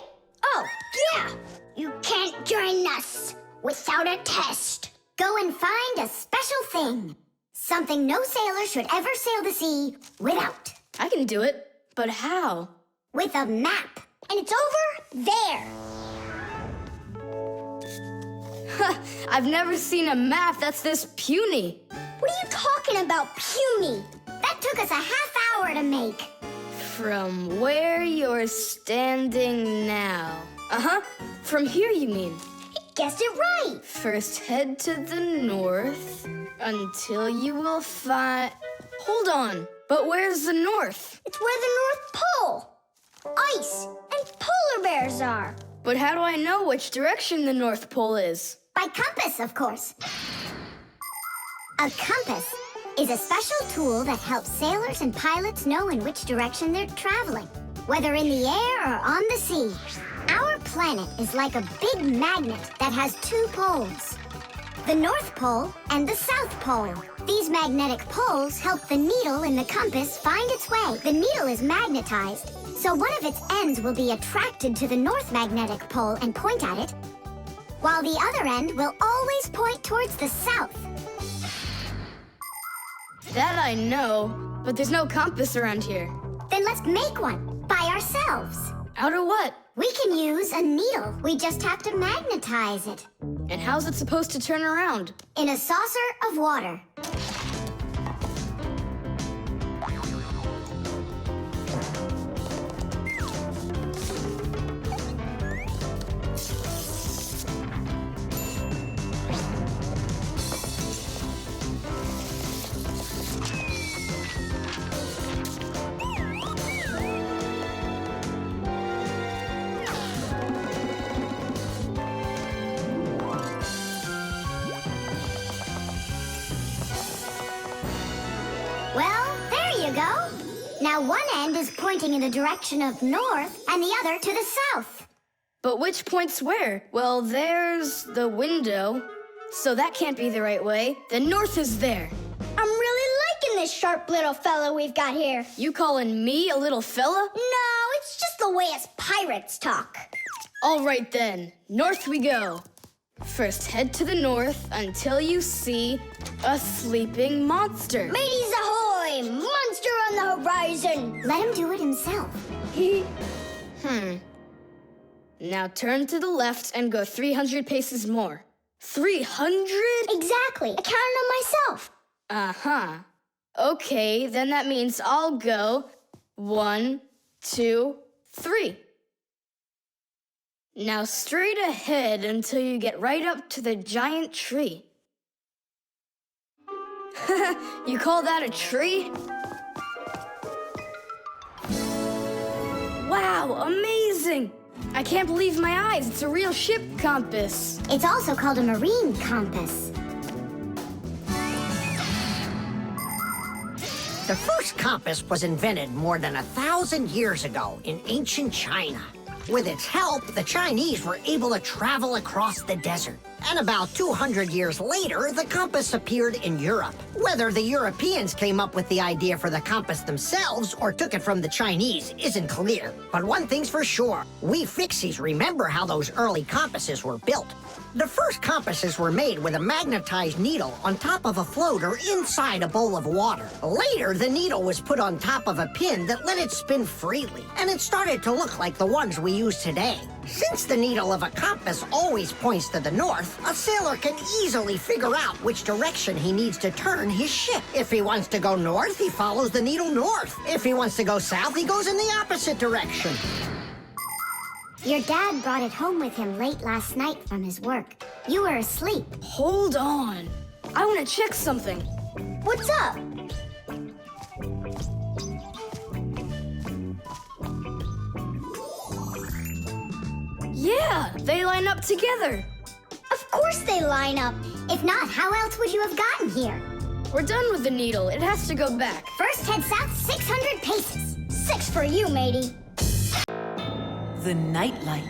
Oh, yeah. You can't join us without a test. Go and find a special thing. Something no sailor should ever sail the sea without. I can do it, but how? With a map. And it's over there. I've never seen a map that's this puny. What are you talking about, puny? That took us a half hour to make. From where you're standing now. Uh-huh. From here, you mean? Guessed it right. First head to the north until you will find... Hold on. But where's the north? It's where the North Pole. Ice and polar bears are. But how do I know which direction the North Pole is? By compass, of course. A compass is a special tool that helps sailors and pilots know in which direction they're traveling, whether in the air or on the sea. Our planet is like a big magnet that has 2 poles, the North Pole and the South Pole. These magnetic poles help the needle in the compass find its way. The needle is magnetized, so one of its ends will be attracted to the North Magnetic Pole and point at it, while the other end will always point towards the south. That I know, but there's no compass around here. Then let's make one by ourselves. Out of what? We can use a needle. We just have to magnetize it. And how's it supposed to turn around? In a saucer of water. Well, there you go. Now one end is pointing in the direction of north and the other to the south. But which points where? Well, there's the window, so that can't be the right way. The north is there. I'm really liking this sharp little fella we've got here. You calling me a little fella? No, it's just the way us pirates talk. All right then, north we go. First head to the north until you see a sleeping monster. Mateys ahoy! Monster on the horizon! Let him do it himself. Now turn to the left and go 300 paces more. 300? Exactly. I counted on myself. Uh-huh. Okay, then that means I'll go 1, 2, 3. Now straight ahead until you get right up to the giant tree. You call that a tree? Wow, amazing! I can't believe my eyes. It's a real ship compass. It's also called a marine compass. The first compass was invented more than 1,000 years ago in ancient China. With its help, the Chinese were able to travel across the desert. And about 200 years later, the compass appeared in Europe. Whether the Europeans came up with the idea for the compass themselves or took it from the Chinese isn't clear. But one thing's for sure, we Fixies remember how those early compasses were built. The first compasses were made with a magnetized needle on top of a floater inside a bowl of water. Later, the needle was put on top of a pin that let it spin freely, and it started to look like the ones we use today. Since the needle of a compass always points to the north, a sailor can easily figure out which direction he needs to turn his ship. If he wants to go north, he follows the needle north. If he wants to go south, he goes in the opposite direction. Your dad brought it home with him late last night from his work. You were asleep. Hold on. I want to check something. What's up? Yeah, they line up together. Of course they line up. If not, how else would you have gotten here? We're done with the needle. It has to go back. First, head south 600 paces. 6 for you, matey. The nightlight.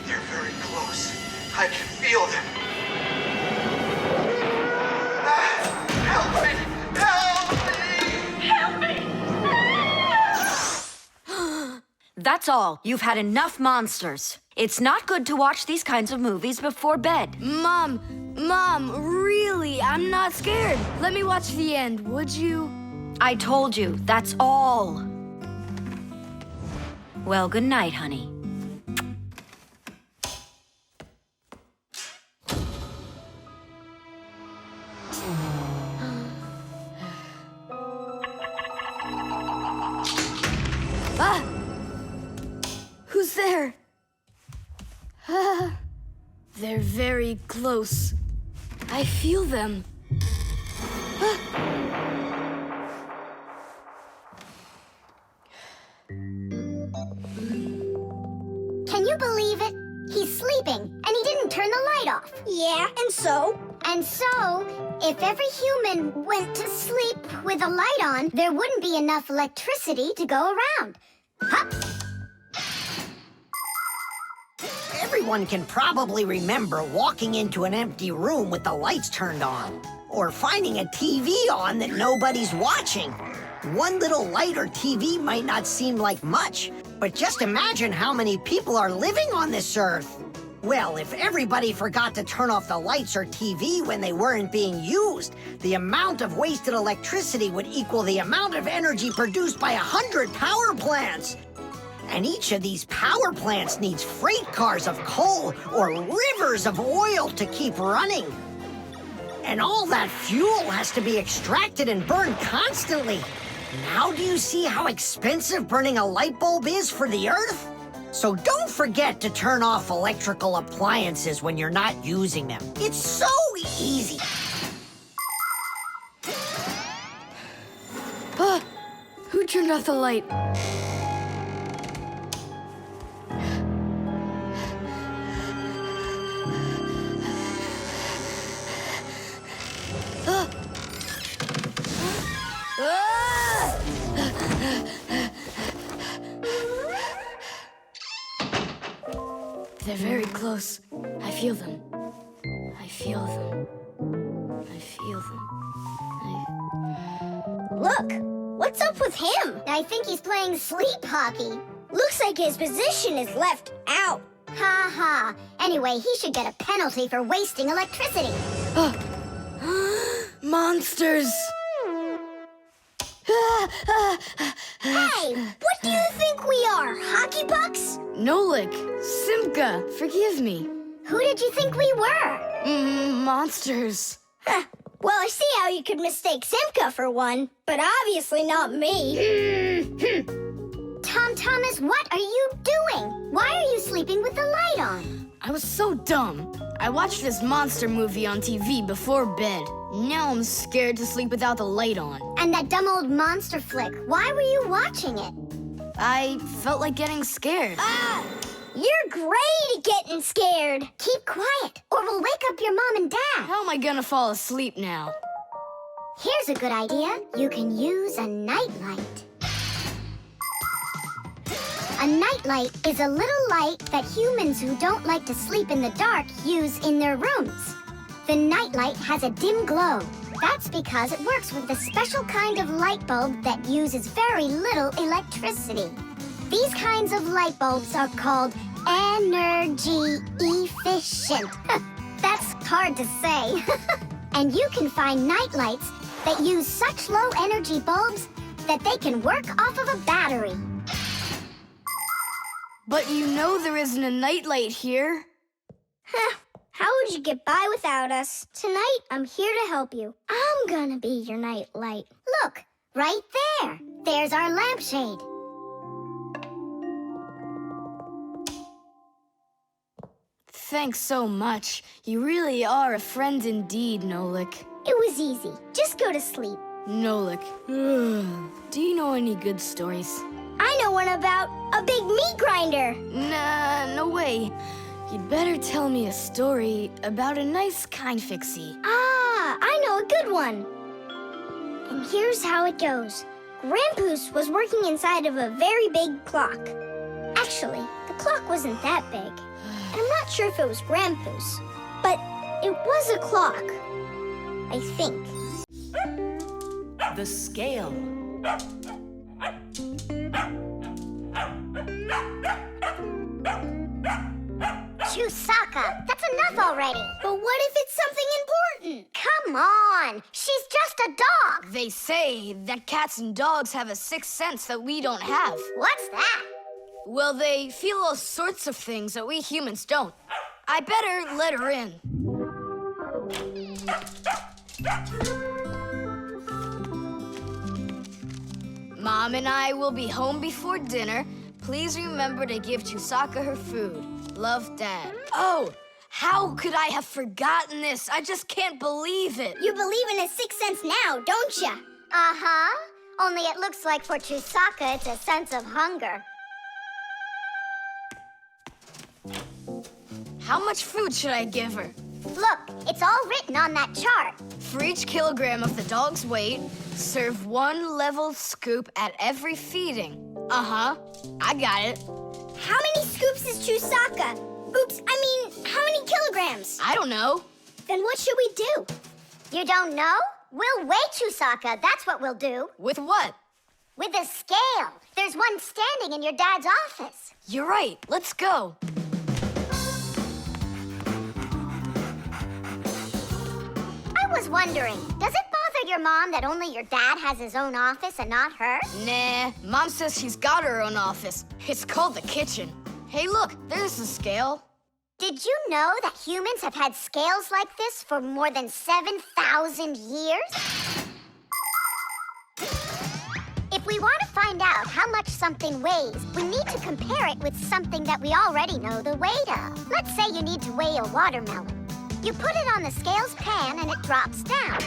They're very close. I can feel them. Help me! Help me! Help me! That's all. You've had enough monsters. It's not good to watch these kinds of movies before bed. Mom, really, I'm not scared. Let me watch the end, would you? I told you, that's all. Well, good night, honey. Ah! Who's there? Ah, they're very close. I feel them. Ah. Can you believe it? He's sleeping, and he didn't turn the light off. Yeah, and so? And so, if every human went to sleep with a light on, there wouldn't be enough electricity to go around. Hup! Everyone can probably remember walking into an empty room with the lights turned on, or finding a TV on that nobody's watching. One little light or TV might not seem like much, but just imagine how many people are living on this earth. Well, if everybody forgot to turn off the lights or TV when they weren't being used, the amount of wasted electricity would equal the amount of energy produced by 100 power plants. And each of these power plants needs freight cars of coal or rivers of oil to keep running. And all that fuel has to be extracted and burned constantly. Now do you see how expensive burning a light bulb is for the Earth? So don't forget to turn off electrical appliances when you're not using them. It's so easy. Ah, who turned off the light? Ah. Ah! They're very close. I feel them. I feel them. I feel them. Look, what's up with him? I think he's playing sleep hockey. Looks like his position is left out. Ha ha. Anyway, he should get a penalty for wasting electricity. Ah. Monsters! Hey, what do you think we are, hockey pucks? Nolik, Simka, forgive me. Who did you think we were? Monsters. Well, I see how you could mistake Simka for one, but obviously not me. Thomas, what are you doing? Why are you sleeping with the light on? I was so dumb. I watched this monster movie on TV before bed. Now I'm scared to sleep without the light on. And that dumb old monster flick, why were you watching it? I felt like getting scared. Ah! You're great at getting scared. Keep quiet, or we'll wake up your mom and dad. How am I gonna fall asleep now? Here's a good idea. You can use a nightlight. A nightlight is a little light that humans who don't like to sleep in the dark use in their rooms. The nightlight has a dim glow. That's because it works with a special kind of light bulb that uses very little electricity. These kinds of light bulbs are called energy efficient. That's hard to say. And you can find nightlights that use such low energy bulbs that they can work off of a battery. But you know there isn't a nightlight here. How would you get by without us? Tonight, I'm here to help you. I'm gonna be your nightlight. Look, right there. There's our lampshade. Thanks so much. You really are a friend indeed, Nolik. It was easy. Just go to sleep. Nolik. Do you know any good stories? I know one about a big meat grinder. Nah, no way. You'd better tell me a story about a nice, kind Fixie. Ah, I know a good one. And here's how it goes. Grandpoos was working inside of a very big clock. Actually, the clock wasn't that big. And I'm not sure if it was Grandpoos, but it was a clock. I think. The scale. Chusaka, that's enough already. But what if it's something important? Come on, she's just a dog. They say that cats and dogs have a sixth sense that we don't have. What's that? Well, they feel all sorts of things that we humans don't. I better let her in. Mom and I will be home before dinner. Please remember to give Chusaka her food. Love, Dad. Oh, how could I have forgotten this? I just can't believe it. You believe in a sixth sense now, don't ya? Uh-huh. Only it looks like for Chusaka, it's a sense of hunger. How much food should I give her? Look, it's all written on that chart. For each kilogram of the dog's weight, serve 1 level scoop at every feeding. Uh-huh, I got it. How many scoops is Chusaka? Oops, I mean, how many kilograms? I don't know. Then what should we do? You don't know? We'll weigh Chusaka, that's what we'll do. With what? With a scale. There's one standing in your dad's office. You're right, let's go. I was wondering, does it bother your mom that only your dad has his own office and not her? Nah, Mom says she's got her own office. It's called the kitchen. Hey, look, there's the scale. Did you know that humans have had scales like this for more than 7,000 years? If we want to find out how much something weighs, we need to compare it with something that we already know the weight of. Let's say you need to weigh a watermelon. You put it on the scales pan and it drops down.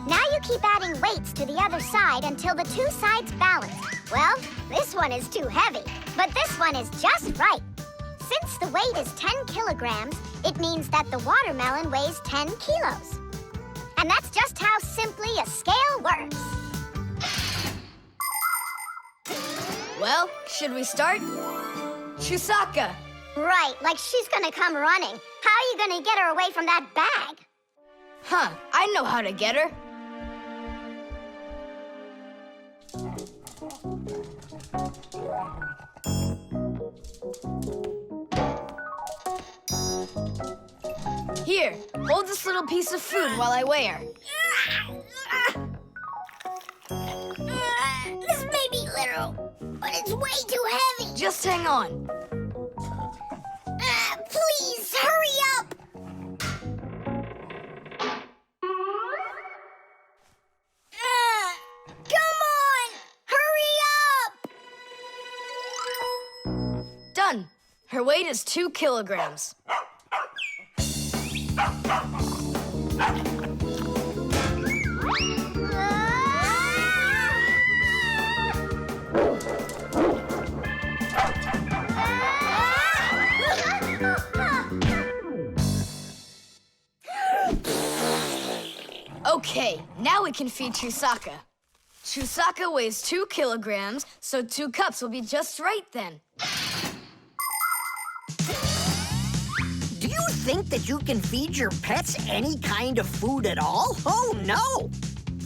Now you keep adding weights to the other side until the two sides balance. Well, this one is too heavy, but this one is just right. Since the weight is 10 kilograms, it means that the watermelon weighs 10 kilos. And that's just how simply a scale works. Well, should we start? Chusaka! Right, like she's gonna come running. How are you gonna get her away from that bag? Huh, I know how to get her. Here, hold this little piece of food while I weigh her. This may be literal, but it's way too heavy. Just hang on. Please, hurry up. Her weight is 2 kilograms. Okay, now we can feed Chusaka. Chusaka weighs 2 kilograms, so 2 cups will be just right then. Do you think that you can feed your pets any kind of food at all? Oh, no!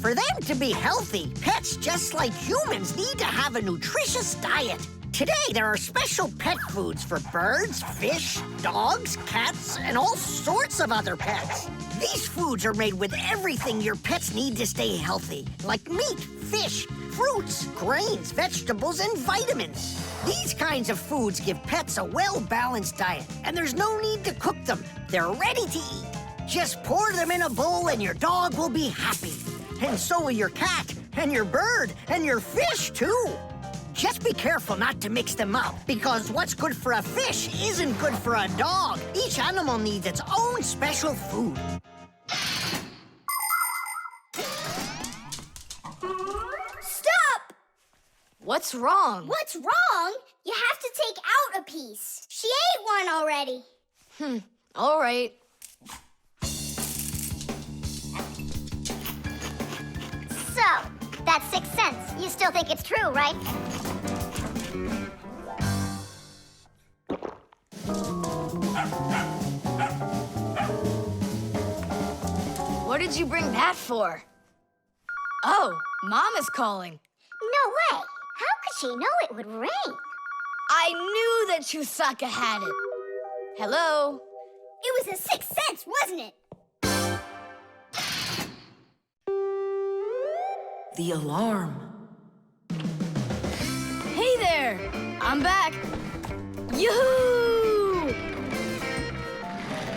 For them to be healthy, pets just like humans need to have a nutritious diet. Today, there are special pet foods for birds, fish, dogs, cats, and all sorts of other pets. These foods are made with everything your pets need to stay healthy, like meat, fish, fruits, grains, vegetables, and vitamins. These kinds of foods give pets a well-balanced diet, and there's no need to cook them. They're ready to eat. Just pour them in a bowl and your dog will be happy. And so will your cat, and your bird, and your fish, too. Just be careful not to mix them up, because what's good for a fish isn't good for a dog. Each animal needs its own special food. Stop! What's wrong? What's wrong? You have to take out a piece. She ate one already. All right. So, that's 6 cents. You still think it's true, right? What did you bring that for? Oh, Mom is calling. No way. How could she know it would rain? I knew that Chusaka had it. Hello? It was a 6 cents, wasn't it? The alarm. Hey there! I'm back. Yoo-hoo!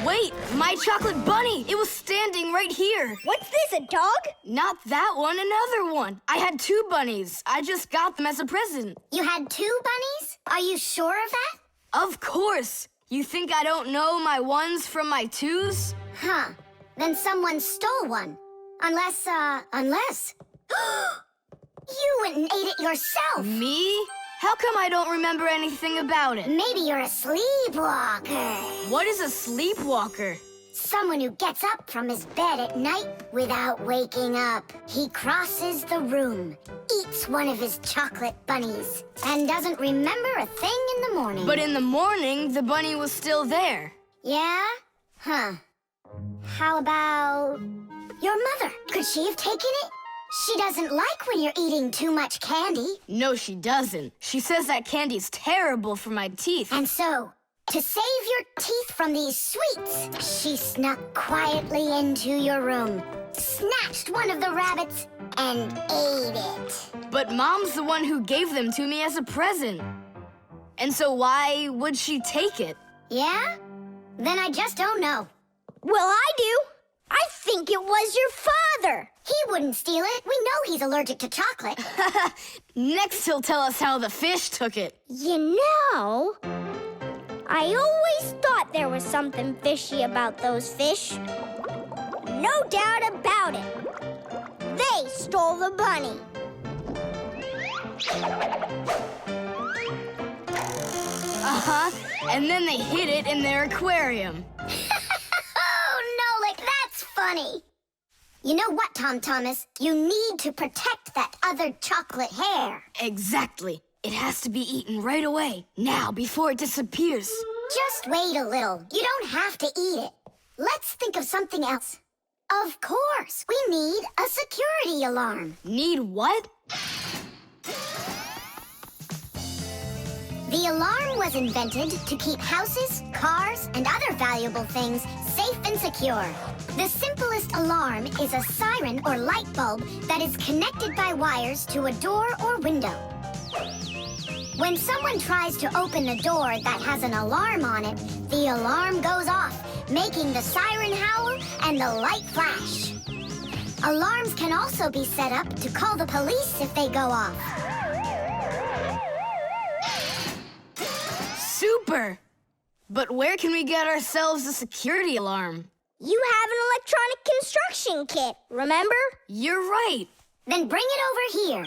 Wait, my chocolate bunny! It was standing right here. What's this, a dog? Not that one, another one. I had 2 bunnies. I just got them as a present. You had 2 bunnies? Are you sure of that? Of course. You think I don't know my 1s from my 2s? Huh. Then someone stole one. Unless. You went and ate it yourself. Me? How come I don't remember anything about it? Maybe you're a sleepwalker. What is a sleepwalker? Someone who gets up from his bed at night without waking up. He crosses the room, eats one of his chocolate bunnies, and doesn't remember a thing in the morning. But in the morning, the bunny was still there. Yeah? Huh. How about your mother? Could she have taken it? She doesn't like when you're eating too much candy. No, she doesn't. She says that candy's terrible for my teeth. And so, to save your teeth from these sweets, she snuck quietly into your room, snatched one of the rabbits, and ate it. But Mom's the one who gave them to me as a present. And so why would she take it? Yeah? Then I just don't know. Well, I do. I think it was your father. He wouldn't steal it. We know he's allergic to chocolate. Next, he'll tell us how the fish took it. You know, I always thought there was something fishy about those fish. No doubt about it. They stole the bunny. Uh-huh. And then they hid it in their aquarium. Oh, Nolik, that's funny. You know what, Tom Thomas? You need to protect that other chocolate hair. Exactly. It has to be eaten right away, now, before it disappears. Just wait a little. You don't have to eat it. Let's think of something else. Of course, we need a security alarm. Need what? The alarm was invented to keep houses, cars, and other valuable things safe and secure. The simplest alarm is a siren or light bulb that is connected by wires to a door or window. When someone tries to open a door that has an alarm on it, the alarm goes off, making the siren howl and the light flash. Alarms can also be set up to call the police if they go off. Super! But where can we get ourselves a security alarm? You have an electronic construction kit, remember? You're right. Then bring it over here.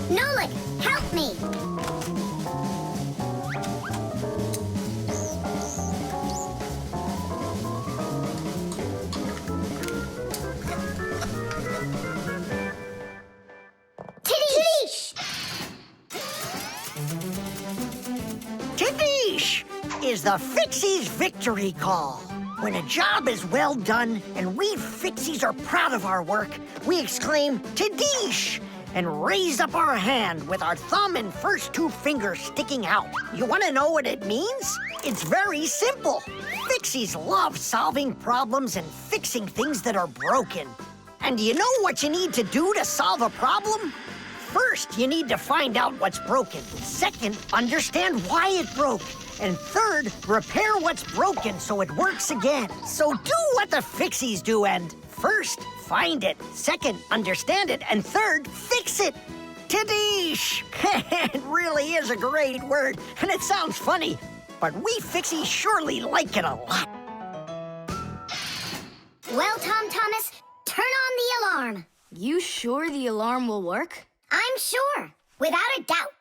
Nolik, help me. Tidish! Tidish is the Fixies victory call. When a job is well done and we Fixies are proud of our work, we exclaim Tidish and raise up our hand with our thumb and first two fingers sticking out. You want to know what it means? It's very simple. Fixies love solving problems and fixing things that are broken. And do you know what you need to do to solve a problem? First, you need to find out what's broken. Second, understand why it broke. And third, repair what's broken so it works again. So do what the Fixies do and first, find it. Second, understand it. And third, fix it. Tidish! It really is a great word, and it sounds funny, but we Fixies surely like it a lot. Well, Thomas, turn on the alarm. You sure the alarm will work? I'm sure, without a doubt.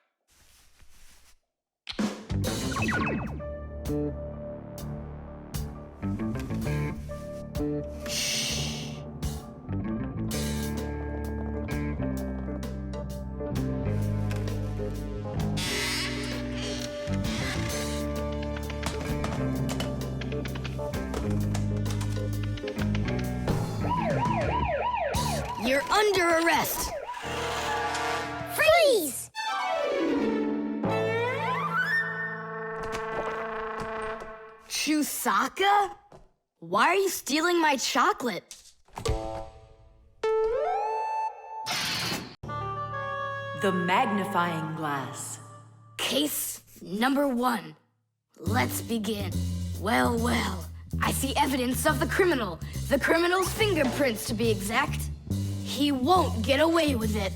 You're under arrest. Freeze! Chusaka? Why are you stealing my chocolate? The Magnifying Glass. Case number 1. Let's begin. Well, well. I see evidence of the criminal. The criminal's fingerprints, to be exact. He won't get away with it.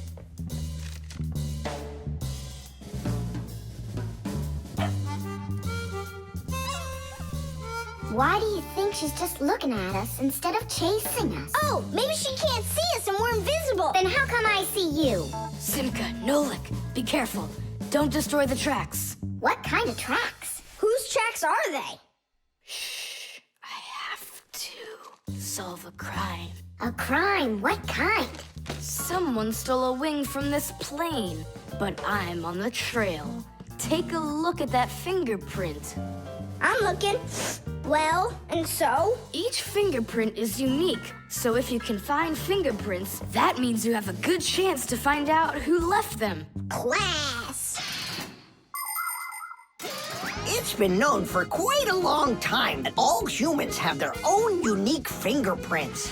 Why do you think she's just looking at us instead of chasing us? Oh, maybe she can't see us and we're invisible. Then how come I see you? Simka, Nolik, be careful. Don't destroy the tracks. What kind of tracks? Whose tracks are they? Shh. I have to solve a crime. A crime? What kind? Someone stole a wing from this plane, but I'm on the trail. Take a look at that fingerprint. I'm looking. Well, and so? Each fingerprint is unique, so if you can find fingerprints, that means you have a good chance to find out who left them. Class! It's been known for quite a long time that all humans have their own unique fingerprints.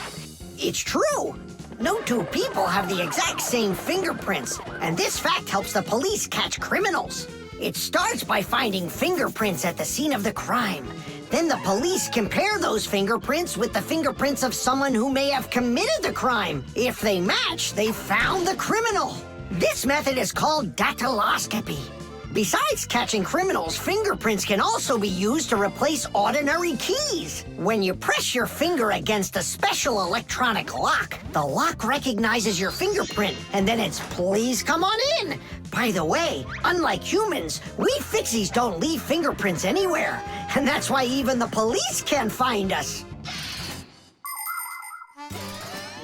It's true. No two people have the exact same fingerprints, and this fact helps the police catch criminals. It starts by finding fingerprints at the scene of the crime. Then the police compare those fingerprints with the fingerprints of someone who may have committed the crime. If they match, they found the criminal. This method is called dactyloscopy. Besides catching criminals, fingerprints can also be used to replace ordinary keys. When you press your finger against a special electronic lock, the lock recognizes your fingerprint, and then it's please come on in. By the way, unlike humans, we Fixies don't leave fingerprints anywhere, and that's why even the police can't find us.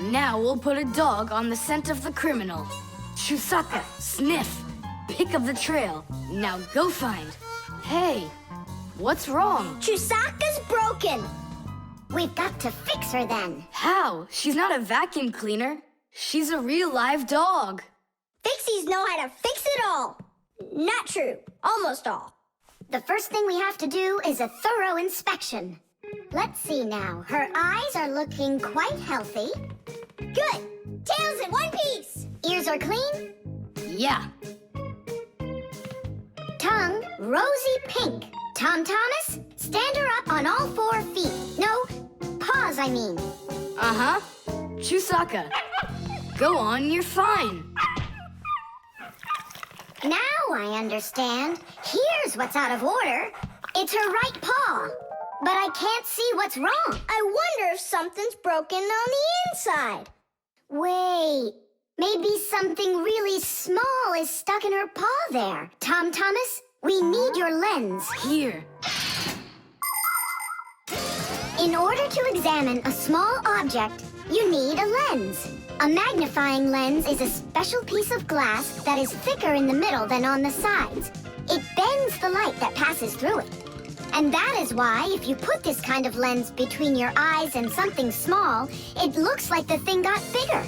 Now we'll put a dog on the scent of the criminal. Chusaka, sniff. Pick up the trail. Now go find. Hey, what's wrong? Chusaka's broken. We've got to fix her then. How? She's not a vacuum cleaner. She's a real live dog. Fixies know how to fix it all. Not true. Almost all. The first thing we have to do is a thorough inspection. Let's see now. Her eyes are looking quite healthy. Good. Tails in one piece. Ears are clean. Yeah. Tongue, rosy pink. Thomas, stand her up on all 4 feet. No, paws, I mean. Uh-huh. Chusaka, go on, you're fine. Now I understand. Here's what's out of order. It's her right paw. But I can't see what's wrong. I wonder if something's broken on the inside. Wait, maybe something really small is stuck in her paw there. Thomas, we need your lens. Here. In order to examine a small object, you need a lens. A magnifying lens is a special piece of glass that is thicker in the middle than on the sides. It bends the light that passes through it. And that is why if you put this kind of lens between your eyes and something small, it looks like the thing got bigger.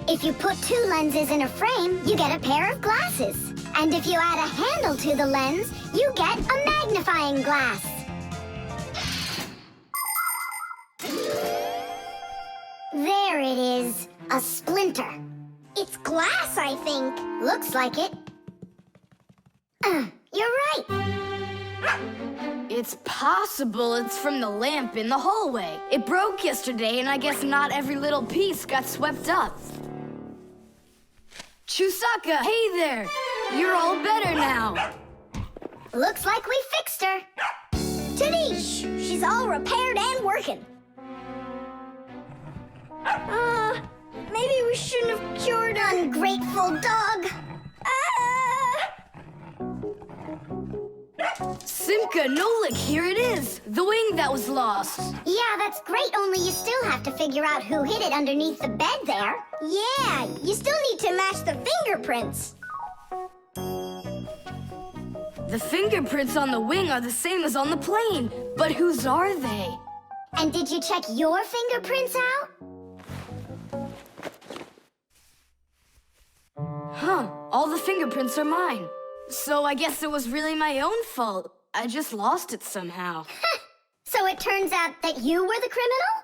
If you put two lenses in a frame, you get a pair of glasses. And if you add a handle to the lens, you get a magnifying glass. There it is, a splinter. It's glass, I think. Looks like it. You're right. It's possible it's from the lamp in the hallway. It broke yesterday, and I guess not every little piece got swept up. Chusaka, hey there! You're all better now. Looks like we fixed her. Tadish! She's all repaired and working. Maybe we shouldn't have cured her. Ungrateful dog. Simka, Nolik, here it is. The wing that was lost. Yeah, that's great, only you still have to figure out who hid it underneath the bed there. Yeah, you still need to match the fingerprints. The fingerprints on the wing are the same as on the plane. But whose are they? And did you check your fingerprints out? Huh, all the fingerprints are mine. So I guess it was really my own fault. I just lost it somehow. So it turns out that you were the criminal?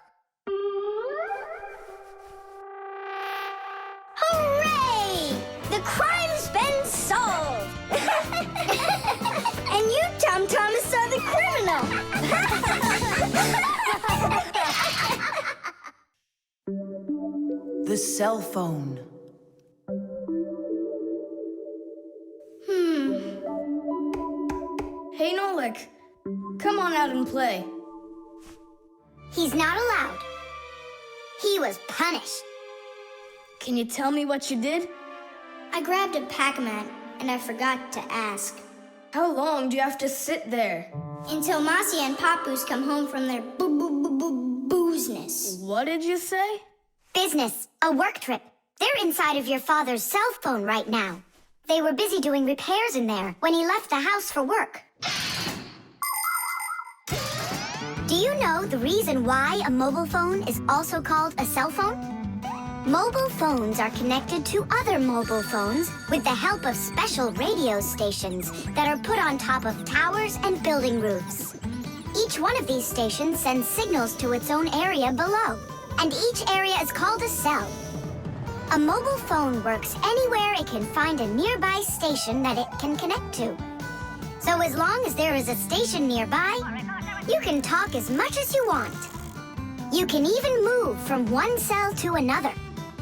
Hooray! The crime's been solved! And you, Thomas, are the criminal! The cell phone. Hey, Nolik, come on out and play. He's not allowed. He was punished. Can you tell me what you did? I grabbed a Pac-Man, and I forgot to ask. How long do you have to sit there? Until Masi and Papoose come home from their boozness. What did you say? Business, a work trip. They're inside of your father's cell phone right now. They were busy doing repairs in there when he left the house for work. Do you know the reason why a mobile phone is also called a cell phone? Mobile phones are connected to other mobile phones with the help of special radio stations that are put on top of towers and building roofs. Each one of these stations sends signals to its own area below, and each area is called a cell. A mobile phone works anywhere it can find a nearby station that it can connect to. So as long as there is a station nearby, you can talk as much as you want. You can even move from one cell to another.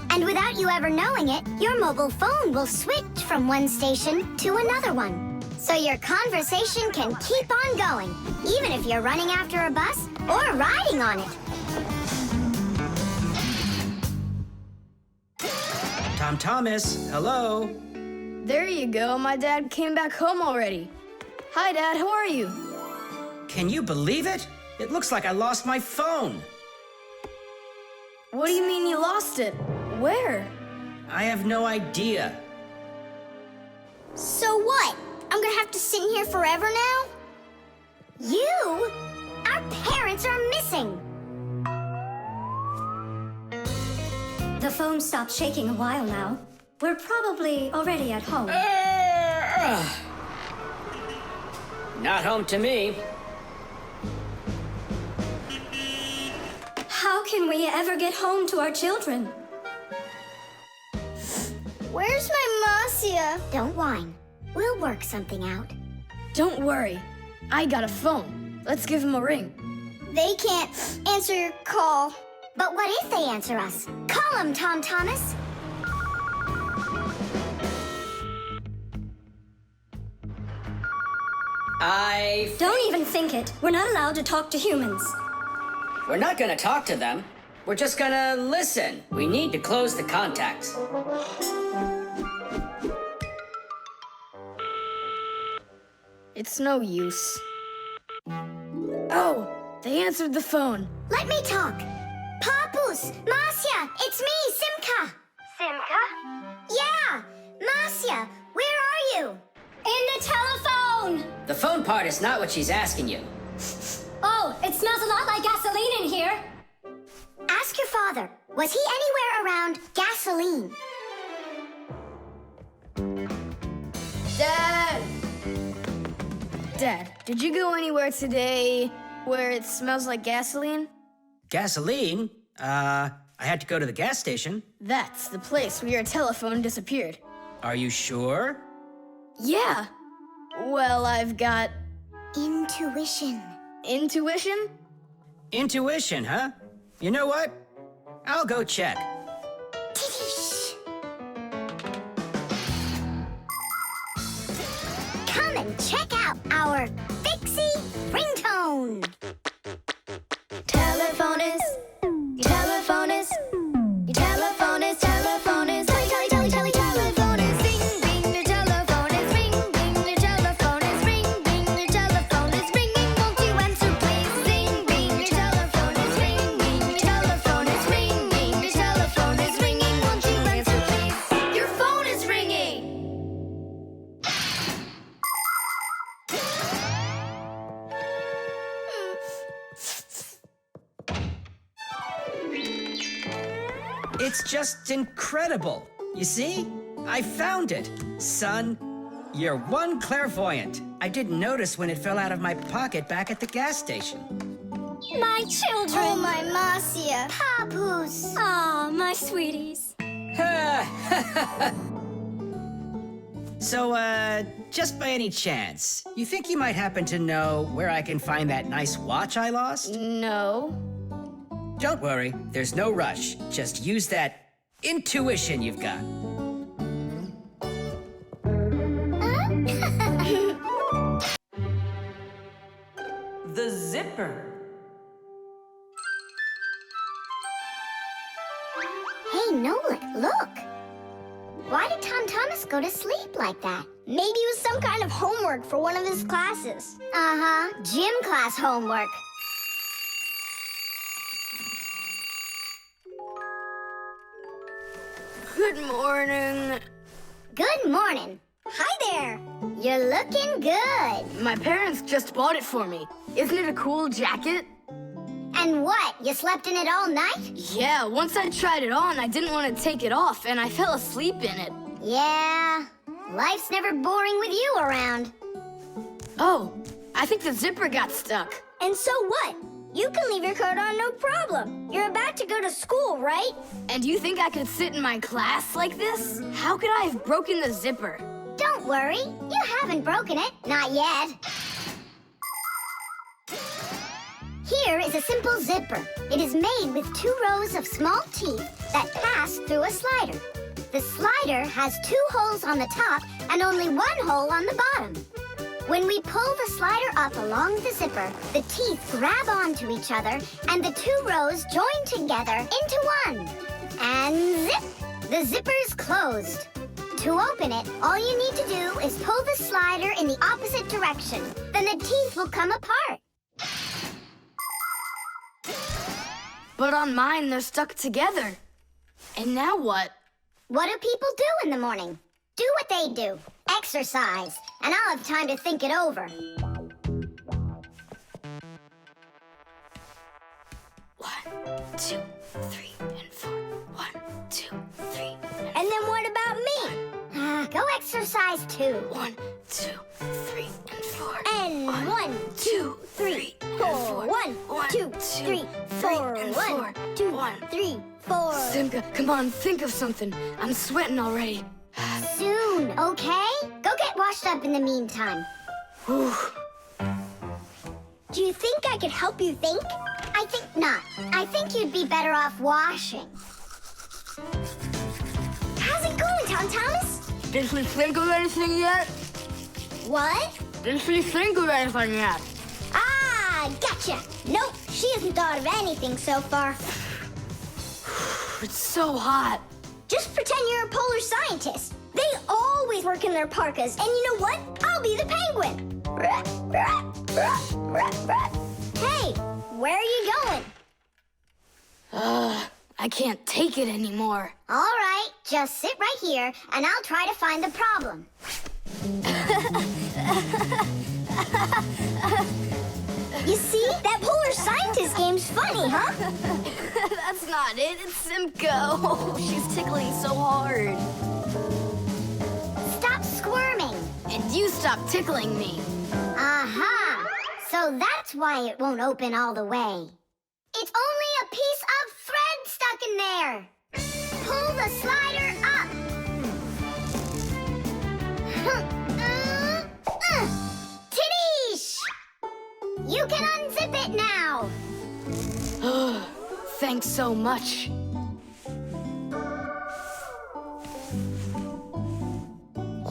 And without you ever knowing it, your mobile phone will switch from one station to another one. So your conversation can keep on going, even if you're running after a bus or riding on it. Thomas, hello. There you go, my dad came back home already. Hi, Dad, how are you? Can you believe it? It looks like I lost my phone. What do you mean you lost it? Where? I have no idea. So what? I'm gonna have to sit in here forever now? You? Our parents are missing. The phone stopped shaking a while now. We're probably already at home. Not home to me. How can we ever get home to our children? Where's my Masia? Don't whine. We'll work something out. Don't worry. I got a phone. Let's give him a ring. They can't answer your call. But what if they answer us? Call them, Thomas. Don't even think it. We're not allowed to talk to humans. We're not gonna talk to them. We're just gonna listen. We need to close the contacts. It's no use. Oh, they answered the phone. Let me talk. Papus, Marcia, it's me, Simka. Simka? Yeah, Marcia, where are you? In the telephone! The phone part is not what she's asking you. Oh, it smells a lot like gasoline in here. Ask your father. Was he anywhere around gasoline? Dad, did you go anywhere today where it smells like gasoline? Gasoline? I had to go to the gas station. That's the place where your telephone disappeared. Are you sure? Yeah. Well, I've got Intuition. intuition. Intuition, huh? You know what? I'll go check. Tidish. Come and check out our Fixie ringtone. Telephonist, telephonist, telephonist, telephonist, telephonist. Ring, ring, the telephonist. Ring, ring, the telephonist. Ring, ring, the telephonist. Ringing, won't you answer, please? Ring, ring, the telephonist. Ring, ring, the telephonist. Ring, ring, the telephonist. Ringing, won't you answer, please? Your phone is ringing. It's just incredible. You see? I found it. Son, you're one clairvoyant. I didn't notice when it fell out of my pocket back at the gas station. My children. Oh, my Marcia. Papus. Ah, my sweeties. So, just by any chance, you think you might happen to know where I can find that nice watch I lost? No. Don't worry, there's no rush. Just use that intuition you've got. The zipper. Hey, Nolik, look. Why did Thomas go to sleep like that? Maybe it was some kind of homework for one of his classes. Uh-huh, gym class homework. Good morning. Good morning. Hi there. You're looking good. My parents just bought it for me. Isn't it a cool jacket? And what, you slept in it all night? Yeah, once I tried it on, I didn't want to take it off, and I fell asleep in it. Yeah, life's never boring with you around. Oh, I think the zipper got stuck. And so what? You can leave your coat on no problem. You're about to go to school, right? And you think I could sit in my class like this? How could I have broken the zipper? Don't worry, you haven't broken it. Not yet. Here is a simple zipper. It is made with 2 rows of small teeth that pass through a slider. The slider has 2 holes on the top and only 1 hole on the bottom. When we pull the slider up along the zipper, the teeth grab onto each other and the 2 rows join together into one. And zip! The zipper's closed. To open it, all you need to do is pull the slider in the opposite direction. Then the teeth will come apart. But on mine, they're stuck together. And now what? What do people do in the morning? Do what they do. Exercise. And I'll have time to think it over. 1, 2, 3, and 4. 1, 2, 3. And then what about me? Go exercise too. 1, 2, 3, and 4. And 1, 2, 3, 4. 1, 2, 3, 4. 1, 2, 3, 4. Simka, come on, think of something. I'm sweating already. Soon, okay? Go get washed up in the meantime. Whew. Do you think I could help you think? I think not. I think you'd be better off washing. How's it going, Thomas? Did we think of anything yet? What? Did she think of anything yet? Ah, gotcha. Nope, she hasn't thought of anything so far. It's so hot. Just pretend you're a polar scientist. They always work in their parkas, and you know what? I'll be the penguin. Hey, where are you going? I can't take it anymore. All right, just sit right here, and I'll try to find the problem. You see? That polar scientist game's funny, huh? That's not it. It's Simcoe. She's tickling so hard. Stop squirming. And you stop tickling me. Aha! So that's why it won't open all the way. It's only a piece of thread stuck in there. Pull the slider up. Titties! You can unzip it now. Thanks so much.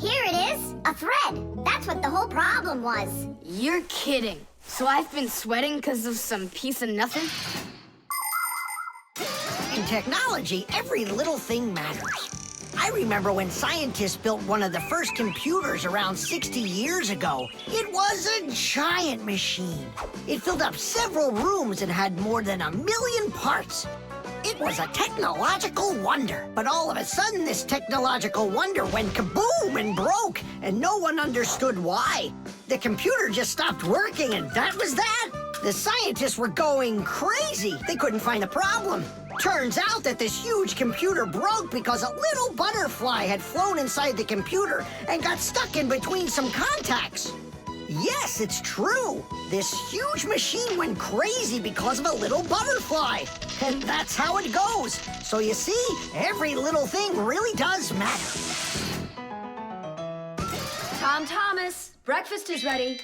Here it is, a thread. That's what the whole problem was. You're kidding. So I've been sweating because of some piece of nothing? In technology, every little thing matters. I remember when scientists built one of the first computers around 60 years ago. It was a giant machine. It filled up several rooms and had more than 1 million parts. It was a technological wonder. But all of a sudden, this technological wonder went kaboom and broke, and no one understood why. The computer just stopped working, and that was that. The scientists were going crazy. They couldn't find the problem. Turns out that this huge computer broke because a little butterfly had flown inside the computer and got stuck in between some contacts. Yes, it's true. This huge machine went crazy because of a little butterfly. And that's how it goes. So you see, every little thing really does matter. Thomas, breakfast is ready.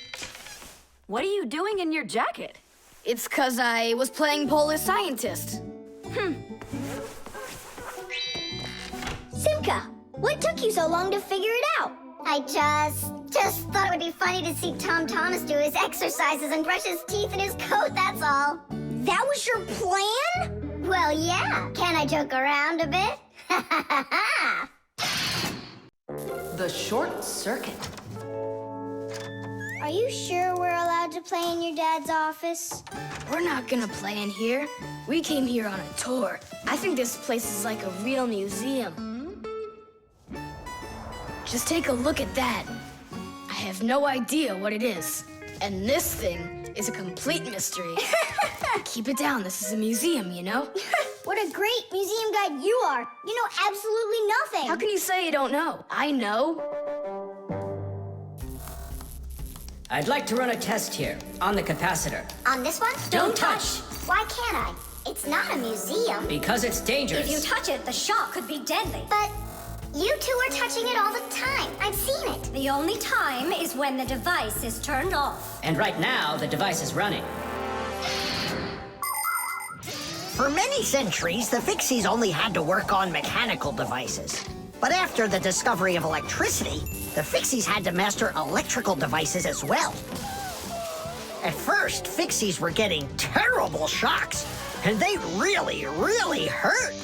What are you doing in your jacket? It's because I was playing Polar Scientist. Simka, what took you so long to figure it out? I just thought it would be funny to see Thomas do his exercises and brush his teeth in his coat, that's all. That was your plan? Well, yeah. Can I joke around a bit? The short circuit. Are you sure we're allowed to play in your dad's office? We're not gonna play in here. We came here on a tour. I think this place is like a real museum. Just take a look at that. I have no idea what it is. And this thing is a complete mystery. Keep it down. This is a museum, you know? What a great museum guide you are. You know absolutely nothing. How can you say you don't know? I know. I'd like to run a test here on the capacitor. On this one? Don't touch! Why can't I? It's not a museum. Because it's dangerous. If you touch it, the shock could be deadly. But you two are touching it all the time. I've seen it. The only time is when the device is turned off. And right now, the device is running. For many centuries, the Fixies only had to work on mechanical devices. But after the discovery of electricity, the Fixies had to master electrical devices as well. At first, Fixies were getting terrible shocks, and they really, really hurt.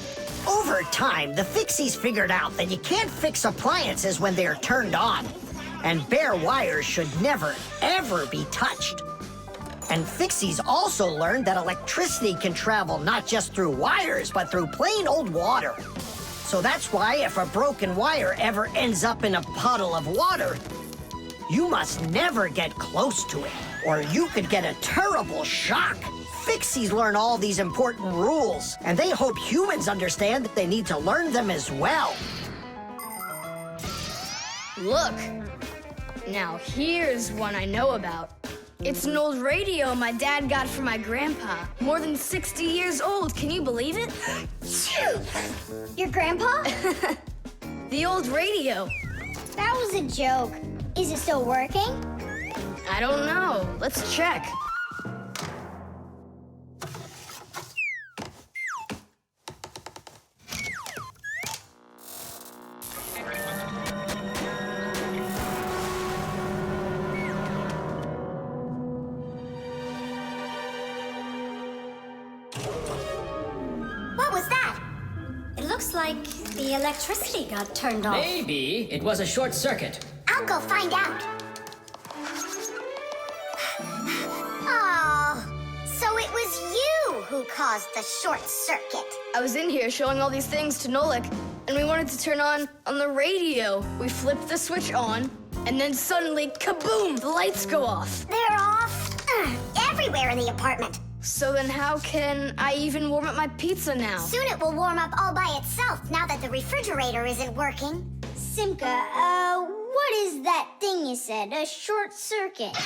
Over time, the Fixies figured out that you can't fix appliances when they're turned on, and bare wires should never, ever be touched. And Fixies also learned that electricity can travel not just through wires, but through plain old water. So that's why if a broken wire ever ends up in a puddle of water, you must never get close to it, or you could get a terrible shock. Fixies learn all these important rules, and they hope humans understand that they need to learn them as well. Look. Now here's one I know about. It's an old radio my dad got from my grandpa. More than 60 years old. Can you believe it? Your grandpa? The old radio. That was a joke. Is it still working? I don't know. Let's check. Looks like the electricity got turned off. Maybe it was a short circuit. I'll go find out. Oh, so it was you who caused the short circuit. I was in here showing all these things to Nolik, and we wanted to turn on the radio. We flipped the switch on, and then suddenly, kaboom, the lights go off. They're off everywhere in the apartment. So then how can I even warm up my pizza now? Soon it will warm up all by itself now that the refrigerator isn't working. Simka, what is that thing you said? A short circuit.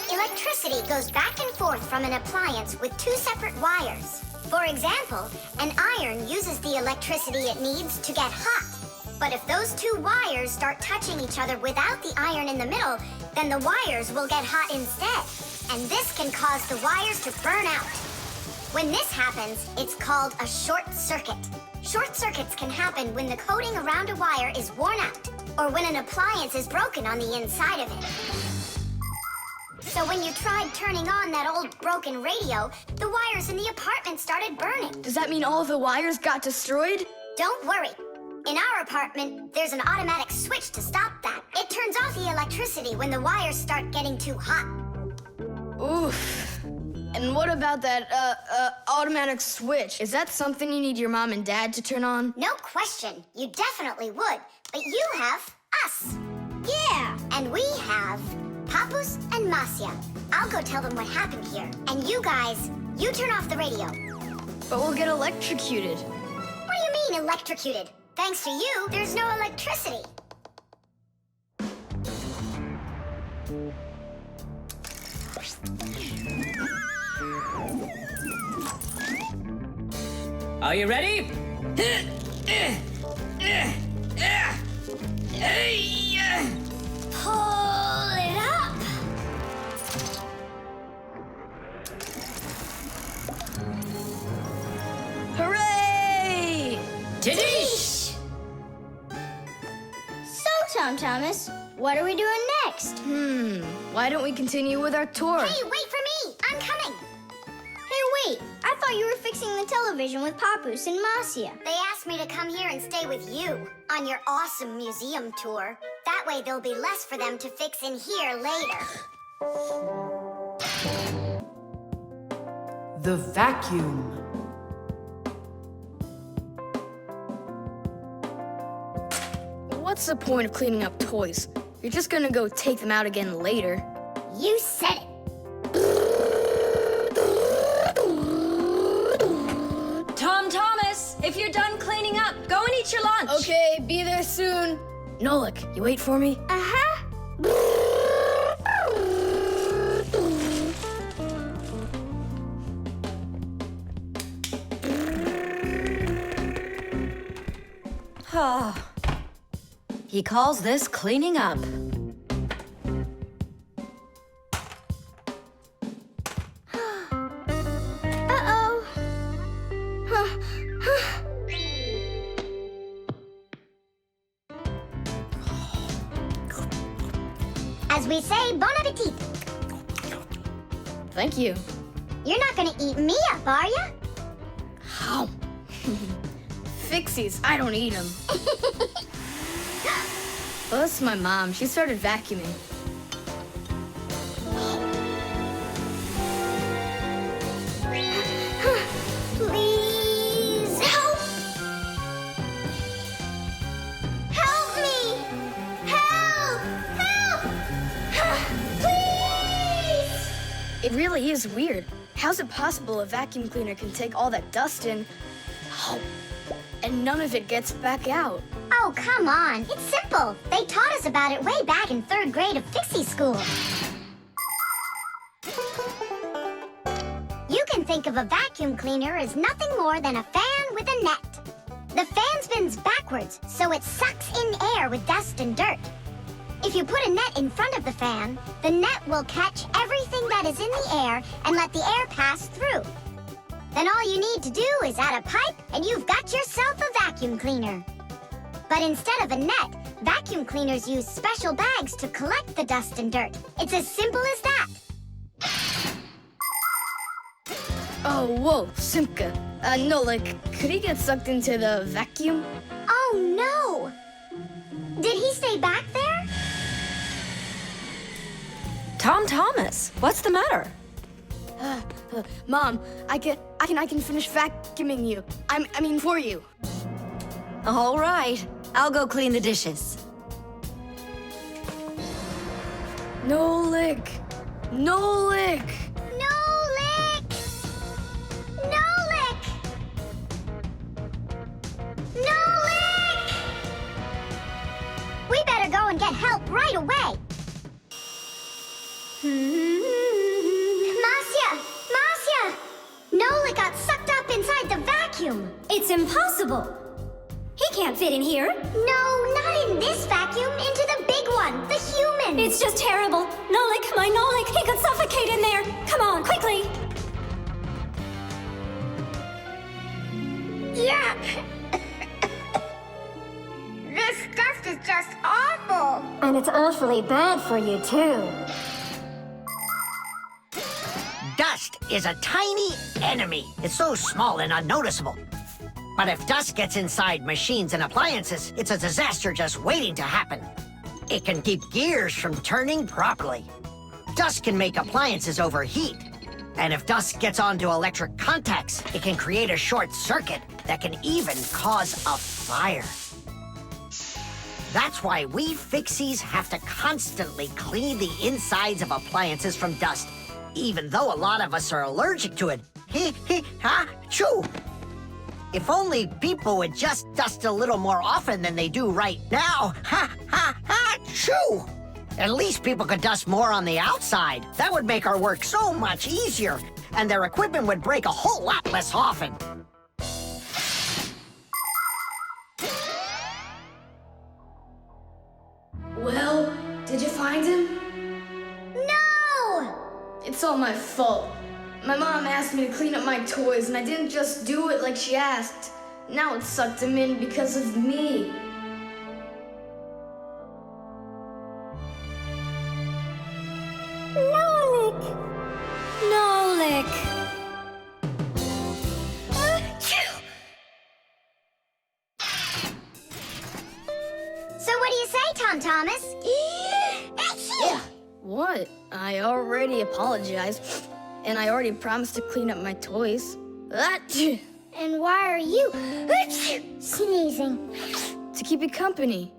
Electricity goes back and forth from an appliance with two separate wires. For example, an iron uses the electricity it needs to get hot. But if those two wires start touching each other without the iron in the middle, then the wires will get hot instead. And this can cause the wires to burn out. When this happens, it's called a short circuit. Short circuits can happen when the coating around a wire is worn out, or when an appliance is broken on the inside of it. So when you tried turning on that old broken radio, the wires in the apartment started burning. Does that mean all of the wires got destroyed? Don't worry. In our apartment, there's an automatic switch to stop that. It turns off the electricity when the wires start getting too hot. Oof. And what about that, automatic switch? Is that something you need your mom and dad to turn on? No question. You definitely would. But you have us. Yeah. And we have Papus and Masya. I'll go tell them what happened here. And you guys, you turn off the radio. But we'll get electrocuted. What do you mean electrocuted? Thanks to you, there's no electricity. Are you ready? Pull it up. Hooray! Tidish! So, Thomas, what are we doing next? Why don't we continue with our tour? Hey, wait for me! I'm coming! Hey, wait, I thought you were fixing the television with Papus and Masya. They asked me to come here and stay with you on your awesome museum tour. That way there'll be less for them to fix in here later. The vacuum. What's the point of cleaning up toys? You're just gonna go take them out again later. You said it. Thomas, if you're done cleaning up, go and eat your lunch. Okay, be there soon. Nolik, you wait for me? Uh-huh. He calls this cleaning up. Uh-oh. As we say, bon appetit. Thank you. You're not gonna eat me up, are ya? Ow. Fixies, I don't eat them. Well, that's my mom. She started vacuuming. Please help! Help me! Help! Help! Please! It really is weird. How's it possible a vacuum cleaner can take all that dust in, and none of it gets back out? Oh, come on. It's simple. They taught us about it way back in 3rd grade of Fixie school. You can think of a vacuum cleaner as nothing more than a fan with a net. The fan spins backwards, so it sucks in air with dust and dirt. If you put a net in front of the fan, the net will catch everything that is in the air and let the air pass through. Then all you need to do is add a pipe and you've got yourself a vacuum cleaner. But instead of a net, vacuum cleaners use special bags to collect the dust and dirt. It's as simple as that. Oh, whoa, Simka. Nolik, could he get sucked into the vacuum? Oh, no! Did he stay back there? Thomas, what's the matter? Mom, I can finish vacuuming you. I mean for you. All right, I'll go clean the dishes. Nolik! Nolik! Nolik! Nolik! Nolik! We better go and get help right away. Masya! Nolik got sucked up inside the vacuum. It's impossible. He can't fit in here. No, not in this vacuum. Into the big one, the human. It's just terrible. Nolik, my Nolik, he could suffocate in there. Come on, quickly. Yuck! This stuff is just awful. And it's awfully bad for you, too. Dust is a tiny enemy. It's so small and unnoticeable. But if dust gets inside machines and appliances, it's a disaster just waiting to happen. It can keep gears from turning properly. Dust can make appliances overheat. And if dust gets onto electric contacts, it can create a short circuit that can even cause a fire. That's why we Fixies have to constantly clean the insides of appliances from dust, even though a lot of us are allergic to it. Choo! If only people would just dust a little more often than they do right now. Choo! At least people could dust more on the outside. That would make our work so much easier, and their equipment would break a whole lot less often. Well, did you find him? No! It's all my fault. My mom asked me to clean up my toys, and I didn't just do it like she asked. Now it sucked him in because of me. Nolik! Nolik! So what do you say, Thomas? What? I already apologized, and I already promised to clean up my toys. And why are you sneezing? To keep you company.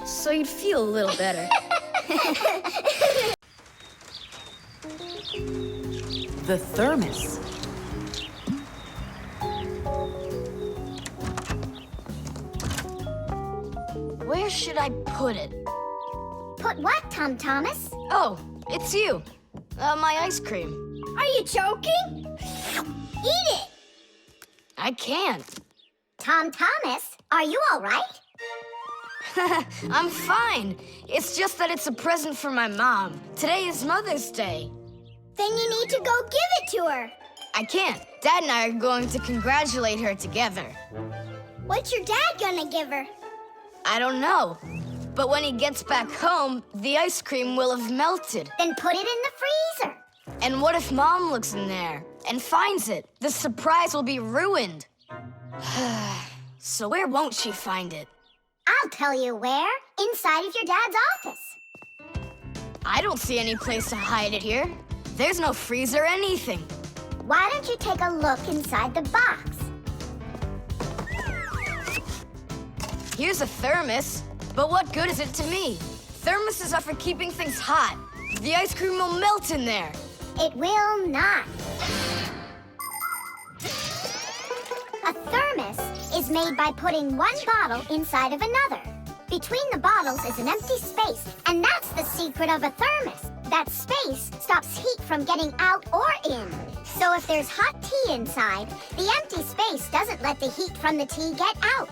So you'd feel a little better. The thermos. Where should I put it? Put what, Thomas? Oh, it's you. My ice cream. Are you joking? Eat it! I can't. Thomas, are you all right? I'm fine. It's just that it's a present for my mom. Today is Mother's Day. Then you need to go give it to her. I can't. Dad and I are going to congratulate her together. What's your dad gonna give her? I don't know. But when he gets back home, the ice cream will have melted. Then put it in the freezer. And what if Mom looks in there and finds it? The surprise will be ruined. So where won't she find it? I'll tell you where. Inside of your dad's office. I don't see any place to hide it here. There's no freezer or anything. Why don't you take a look inside the box? Here's a thermos, but what good is it to me? Thermoses are for keeping things hot. The ice cream will melt in there. It will not. A thermos is made by putting one bottle inside of another. Between the bottles is an empty space, and that's the secret of a thermos. That space stops heat from getting out or in. So if there's hot tea inside, the empty space doesn't let the heat from the tea get out.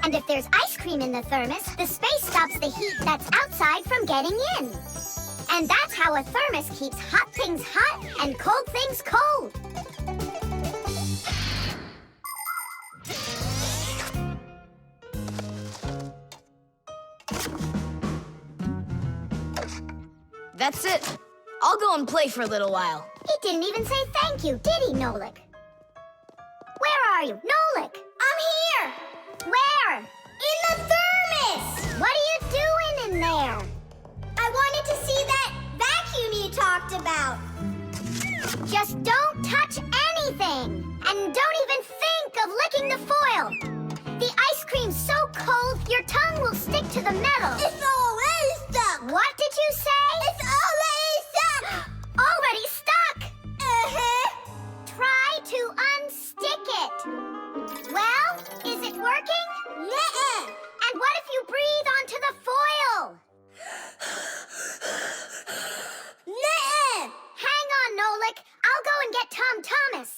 And if there's ice cream in the thermos, the space stops the heat that's outside from getting in. And that's how a thermos keeps hot things hot and cold things cold. That's it. I'll go and play for a little while. He didn't even say thank you, did he, Nolik? are you? Nolik! I'm here! Where? In the thermos! What are you doing in there? I wanted to see that vacuum you talked about. Just don't touch anything! And don't even think of licking the foil! The ice cream's so cold, your tongue will stick to the metal. It's already stuck! What did you say? It's already stuck! Already stuck! Uh-huh. Try to unstick it. Well, is it working? Nuh-uh. And what if you breathe onto the foil? Nuh-uh. Hang on, Nolik. I'll go and get Tom Thomas.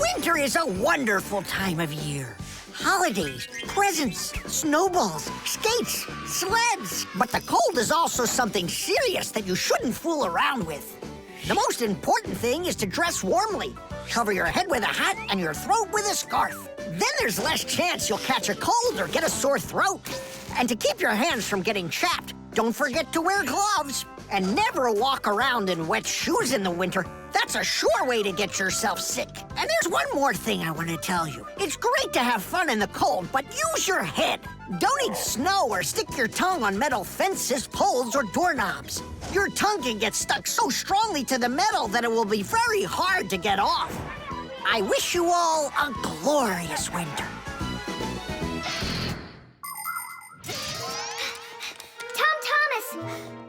Winter is a wonderful time of year. Holidays, presents, snowballs, skates, sleds. But the cold is also something serious that you shouldn't fool around with. The most important thing is to dress warmly. Cover your head with a hat and your throat with a scarf. Then there's less chance you'll catch a cold or get a sore throat. And to keep your hands from getting chapped, don't forget to wear gloves. And never walk around in wet shoes in the winter. That's a sure way to get yourself sick. And there's one more thing I want to tell you. It's great to have fun in the cold, but use your head. Don't eat snow or stick your tongue on metal fences, poles, or doorknobs. Your tongue can get stuck so strongly to the metal that it will be very hard to get off. I wish you all a glorious winter. Tom Thomas!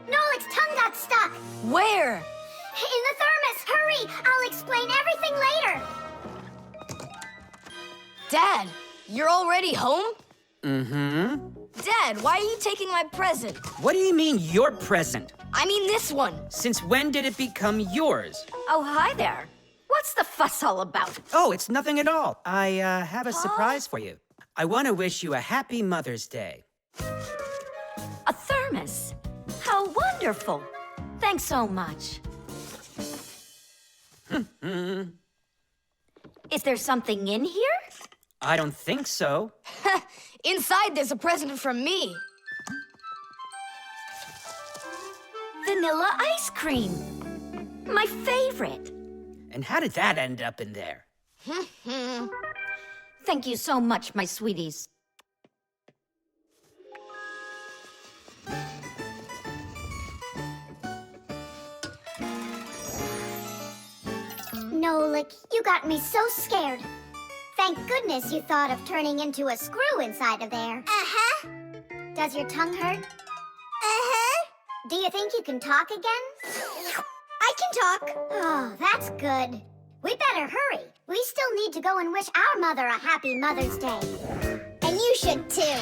Nolik's tongue got stuck. Where? In the thermos. Hurry! I'll explain everything later. Dad, you're already home? Mm-hmm. Dad, why are you taking my present? What do you mean, your present? I mean this one. Since when did it become yours? Oh, hi there. What's the fuss all about? Oh, it's nothing at all. I have a surprise for you. I want to wish you a happy Mother's Day. A thermos. How wonderful. Thanks so much. Is there something in here? I don't think so. Inside there's a present from me. Vanilla ice cream. My favorite. And how did that end up in there? Thank you so much, my sweeties. Nolik, you got me so scared. Thank goodness you thought of turning into a screw inside of there. Uh-huh. Does your tongue hurt? Uh-huh. Do you think you can talk again? I can talk. Oh, that's good. We better hurry. We still need to go and wish our mother a happy Mother's Day. And you should too.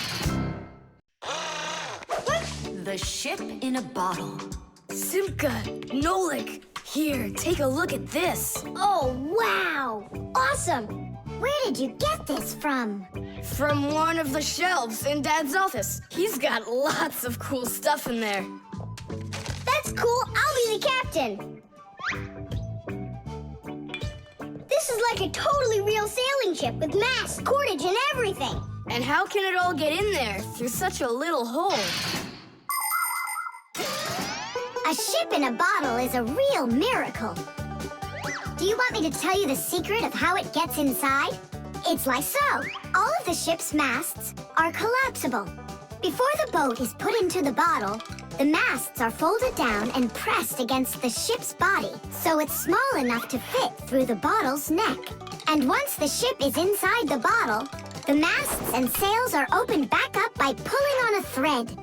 The ship in a bottle. Simka, Nolik, here, take a look at this. Oh, wow! Awesome! Where did you get this from? From one of the shelves in Dad's office. He's got lots of cool stuff in there. That's cool. I'll be the captain. This is like a totally real sailing ship with masts, cordage, and everything. And how can it all get in there through such a little hole? A ship in a bottle is a real miracle. Do you want me to tell you the secret of how it gets inside? It's like so. All of the ship's masts are collapsible. Before the boat is put into the bottle, the masts are folded down and pressed against the ship's body, so it's small enough to fit through the bottle's neck. And once the ship is inside the bottle, the masts and sails are opened back up by pulling on a thread.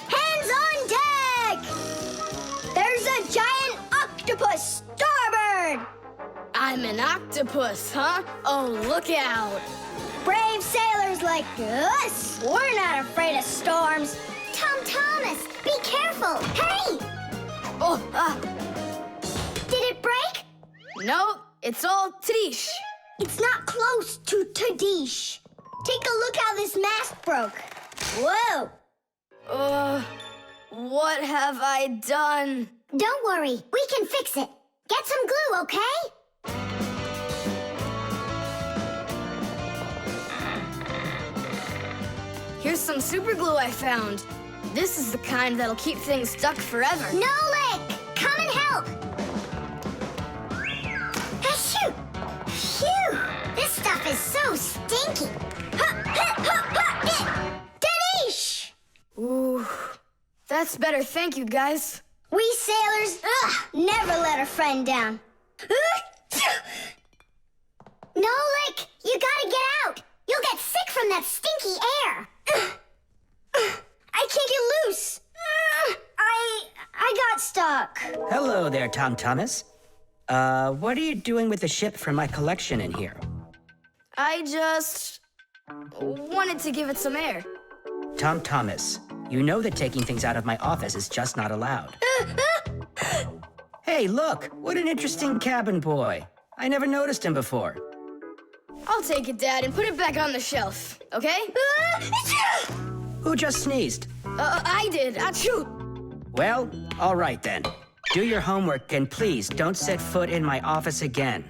Hands on deck! There's a giant octopus starboard! I'm an octopus, huh? Oh, look out. Brave sailors like us, we're not afraid of storms. Tom Thomas, be careful! Hey! Oh, Did it break? no, it's all Trish. It's not close to Tadish. Take a look how this mast broke. Whoa! What have I done? Don't worry, we can fix it. Get some glue, okay? Here's some super glue I found. This is the kind that'll keep things stuck forever. Nolik, come and help. Achoo! Phew! This stuff is so stinky. Danish! Ooh, that's better. Thank you, guys. We sailors, never let a friend down. Nolik, you gotta get out. You'll get sick from that stinky air. I can't get loose. I got stuck. Hello there, Thomas. What are you doing with the ship from my collection in here? I just wanted to give it some air. Thomas, you know that taking things out of my office is just not allowed. Hey, look, what an interesting cabin boy. I never noticed him before. I'll take it, Dad, and put it back on the shelf, okay? Who just sneezed? I did. Achoo! Well, all right then. Do your homework and please don't set foot in my office again.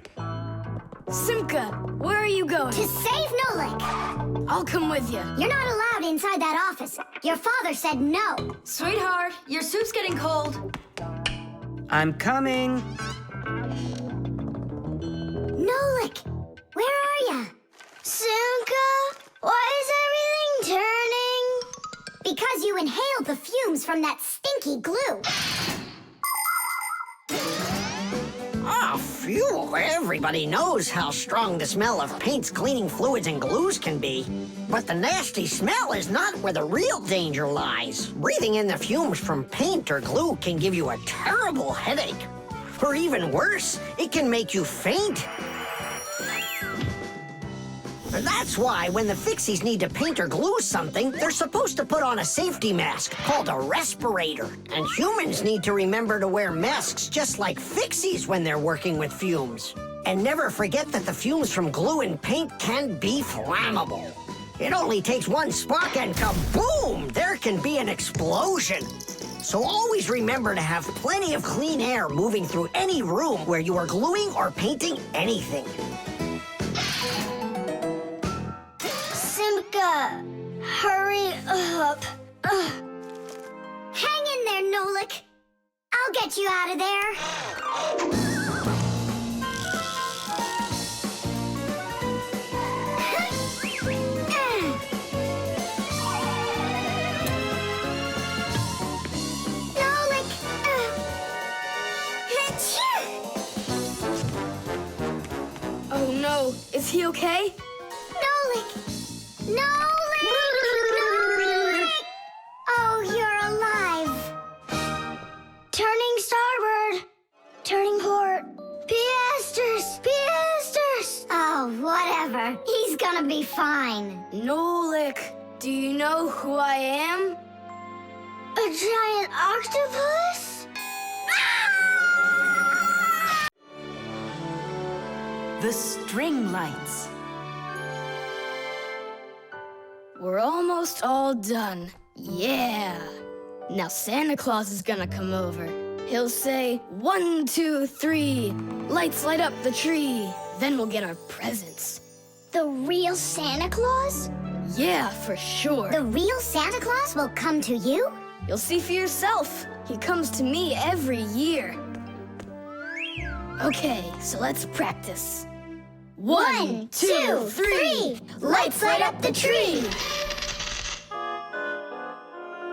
Simka, where are you going? To save Nolik. I'll come with you. You're not allowed inside that office. Your father said no. Sweetheart, your soup's getting cold. I'm coming. Nolik, where are ya? Simka, why is everything turning? Because you inhaled the fumes from that stinky glue. Ah, phew. Everybody knows how strong the smell of paints, cleaning fluids, and glues can be. But the nasty smell is not where the real danger lies. Breathing in the fumes from paint or glue can give you a terrible headache. Or even worse, it can make you faint. That's why when the Fixies need to paint or glue something, they're supposed to put on a safety mask called a respirator. And humans need to remember to wear masks just like Fixies when they're working with fumes. And never forget that the fumes from glue and paint can be flammable. It only takes one spark and kaboom! There can be an explosion. So always remember to have plenty of clean air moving through any room where you are gluing or painting anything. Simka, hurry up. Hang in there, Nolik. I'll get you out of there. Nolik. Oh no, is he okay? Nolik. Nolik! Nolik! Oh, you're alive. Turning starboard. Turning port. Piasters! Piasters! Oh, whatever. He's gonna be fine. Nolik, do you know who I am? A giant octopus? The string lights. We're almost all done. Yeah. Now Santa Claus is gonna come over. He'll say, 1, 2, 3, lights light up the tree. Then we'll get our presents. The real Santa Claus? Yeah, for sure. The real Santa Claus will come to you? You'll see for yourself. He comes to me every year. Okay, so let's practice. 1, 2, 3, lights light up the tree.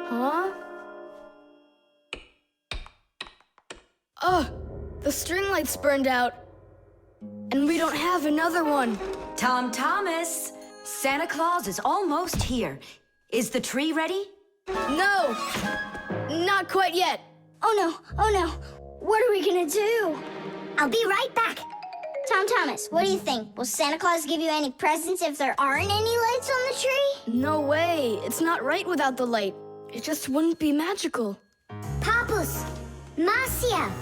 Huh? Oh, the string light's burned out. And we don't have another one. Thomas, Santa Claus is almost here. Is the tree ready? No, not quite yet. Oh no, oh no. What are we gonna do? I'll be right back. Thomas, what do you think? Will Santa Claus give you any presents if there aren't any lights on the tree? No way. It's not right without the light. It just wouldn't be magical. Papus, Marcia,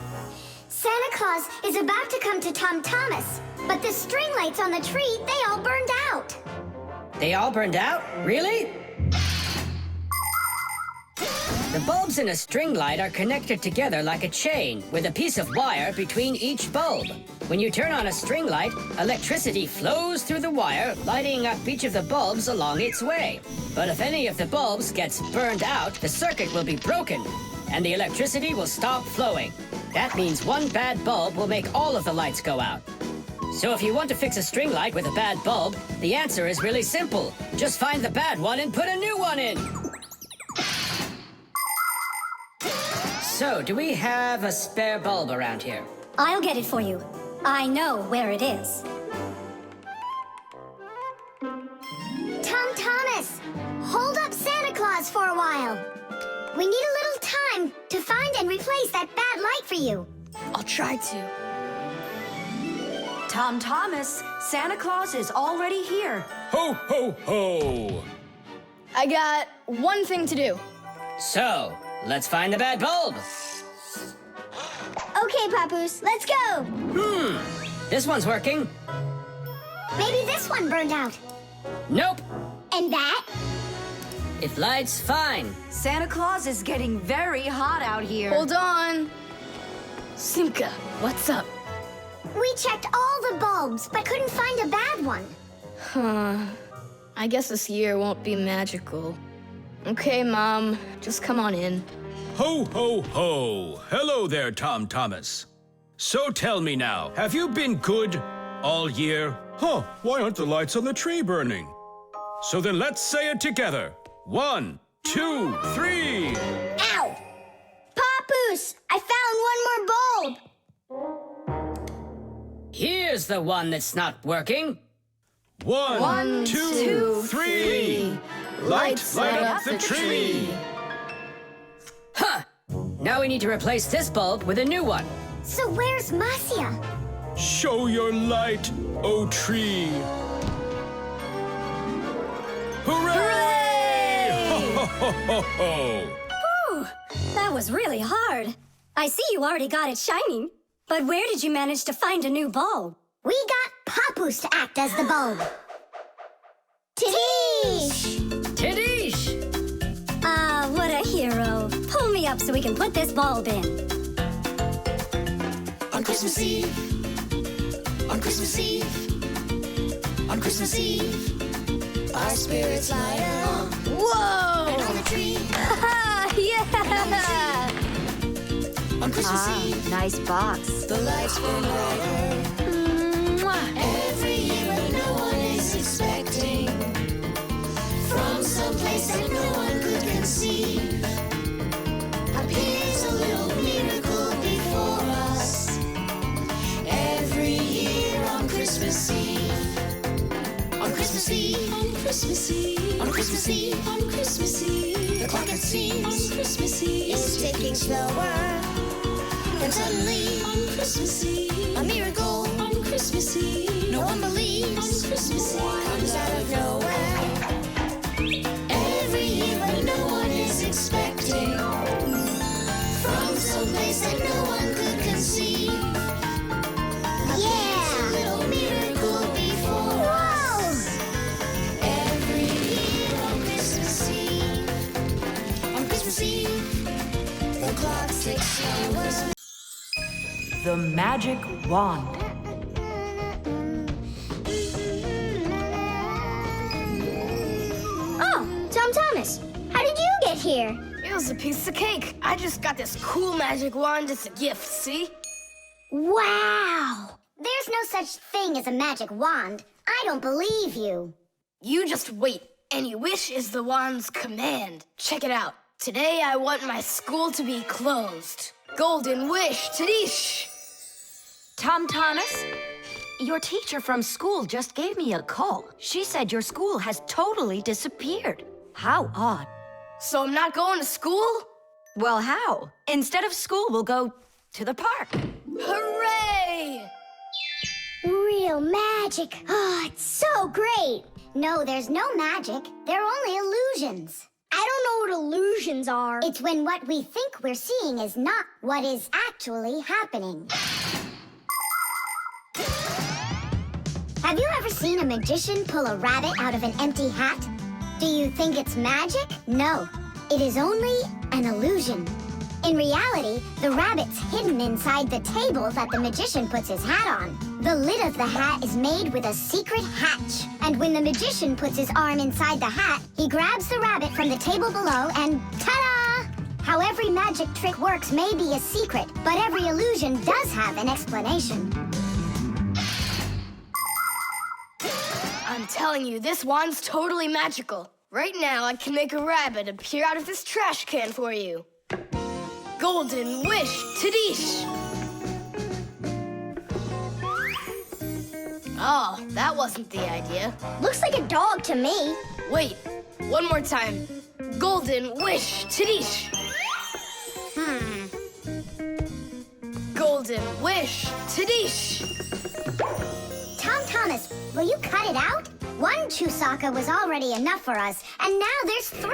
Santa Claus is about to come to Thomas, but the string lights on the tree, they all burned out. They all burned out? Really? The bulbs in a string light are connected together like a chain with a piece of wire between each bulb. When you turn on a string light, electricity flows through the wire, lighting up each of the bulbs along its way. But if any of the bulbs gets burned out, the circuit will be broken, and the electricity will stop flowing. That means one bad bulb will make all of the lights go out. So if you want to fix a string light with a bad bulb, the answer is really simple. Just find the bad one and put a new one in. So, do we have a spare bulb around here? I'll get it for you. I know where it is. Thomas, hold up Santa Claus for a while. We need a little time to find and replace that bad light for you. I'll try to. Thomas, Santa Claus is already here. Ho, ho, ho! I got one thing to do. So, let's find the bad bulb. Okay, Papoose, let's go. This one's working. Maybe this one burned out. Nope. And that? It lights fine. Santa Claus is getting very hot out here. Hold on. Simka, what's up? We checked all the bulbs, but couldn't find a bad one. I guess this year won't be magical. Okay, Mom, just come on in. Ho, ho, ho! Hello there, Thomas. So tell me now, have you been good all year? Huh, why aren't the lights on the tree burning? So then let's say it together. 1, 2, 3. Ow! Papoose, I found one more bulb. Here's the one that's not working. 1, 2, 3. Light up the tree. Huh! Now we need to replace this bulb with a new one. So where's Marcia? Show your light, O tree. Hooray! Ho, ho, ho, ho, ho. Whew, that was really hard. I see you already got it shining. But where did you manage to find a new bulb? We got Papoose to act as the bulb. Tidish! Tidish! Ah, what a hero. Pull me up so we can put this bulb in. On Christmas Eve, on Christmas Eve, on Christmas Eve, our spirits light up. Whoa! And on the tree, Yeah! on Christmas Eve, Nice box. the lights burn brighter. Every year when no one is expecting, from some place that no one could conceive, appears a little miracle before us. Every year on Christmas Eve, on Christmas Eve, on Christmas Eve, on Christmas Eve, on Christmas Eve, the clock it seems on Christmas Eve is ticking slower. And suddenly, on Christmas Eve, a miracle on Christmas Eve, no one believes on Christmas Eve comes out of nowhere. Every year when no one is expecting, from some place that no one could conceive. Yeah! A little miracle before us. Every year on Christmas Eve, on Christmas Eve, the clock ticks slower. The magic wand. Oh, Thomas, how did you get here? It was a piece of cake. I just got this cool magic wand as a gift, see? Wow! There's no such thing as a magic wand. I don't believe you. You just wait. Any wish is the wand's command. Check it out. Today I want my school to be closed. Golden wish, Tidish! Thomas, your teacher from school just gave me a call. She said your school has totally disappeared. How odd. So I'm not going to school? Well, how? Instead of school, we'll go to the park. Hooray! Real magic. Oh, it's so great. No, there's no magic. They're only illusions. I don't know what illusions are. It's when what we think we're seeing is not what is actually happening. Have you ever seen a magician pull a rabbit out of an empty hat? Do you think it's magic? No, it is only an illusion. In reality, the rabbit's hidden inside the table that the magician puts his hat on. The lid of the hat is made with a secret hatch. And when the magician puts his arm inside the hat, he grabs the rabbit from the table below and ta-da! How every magic trick works may be a secret, but every illusion does have an explanation. I'm telling you, this wand's totally magical. Right now, I can make a rabbit appear out of this trash can for you. Golden wish, Tadish! Oh, that wasn't the idea. Looks like a dog to me. Wait, one more time. Golden wish, Tadish! Golden wish, Tadish! Thomas, will you cut it out? One Chusaka was already enough for us, and now there's 3.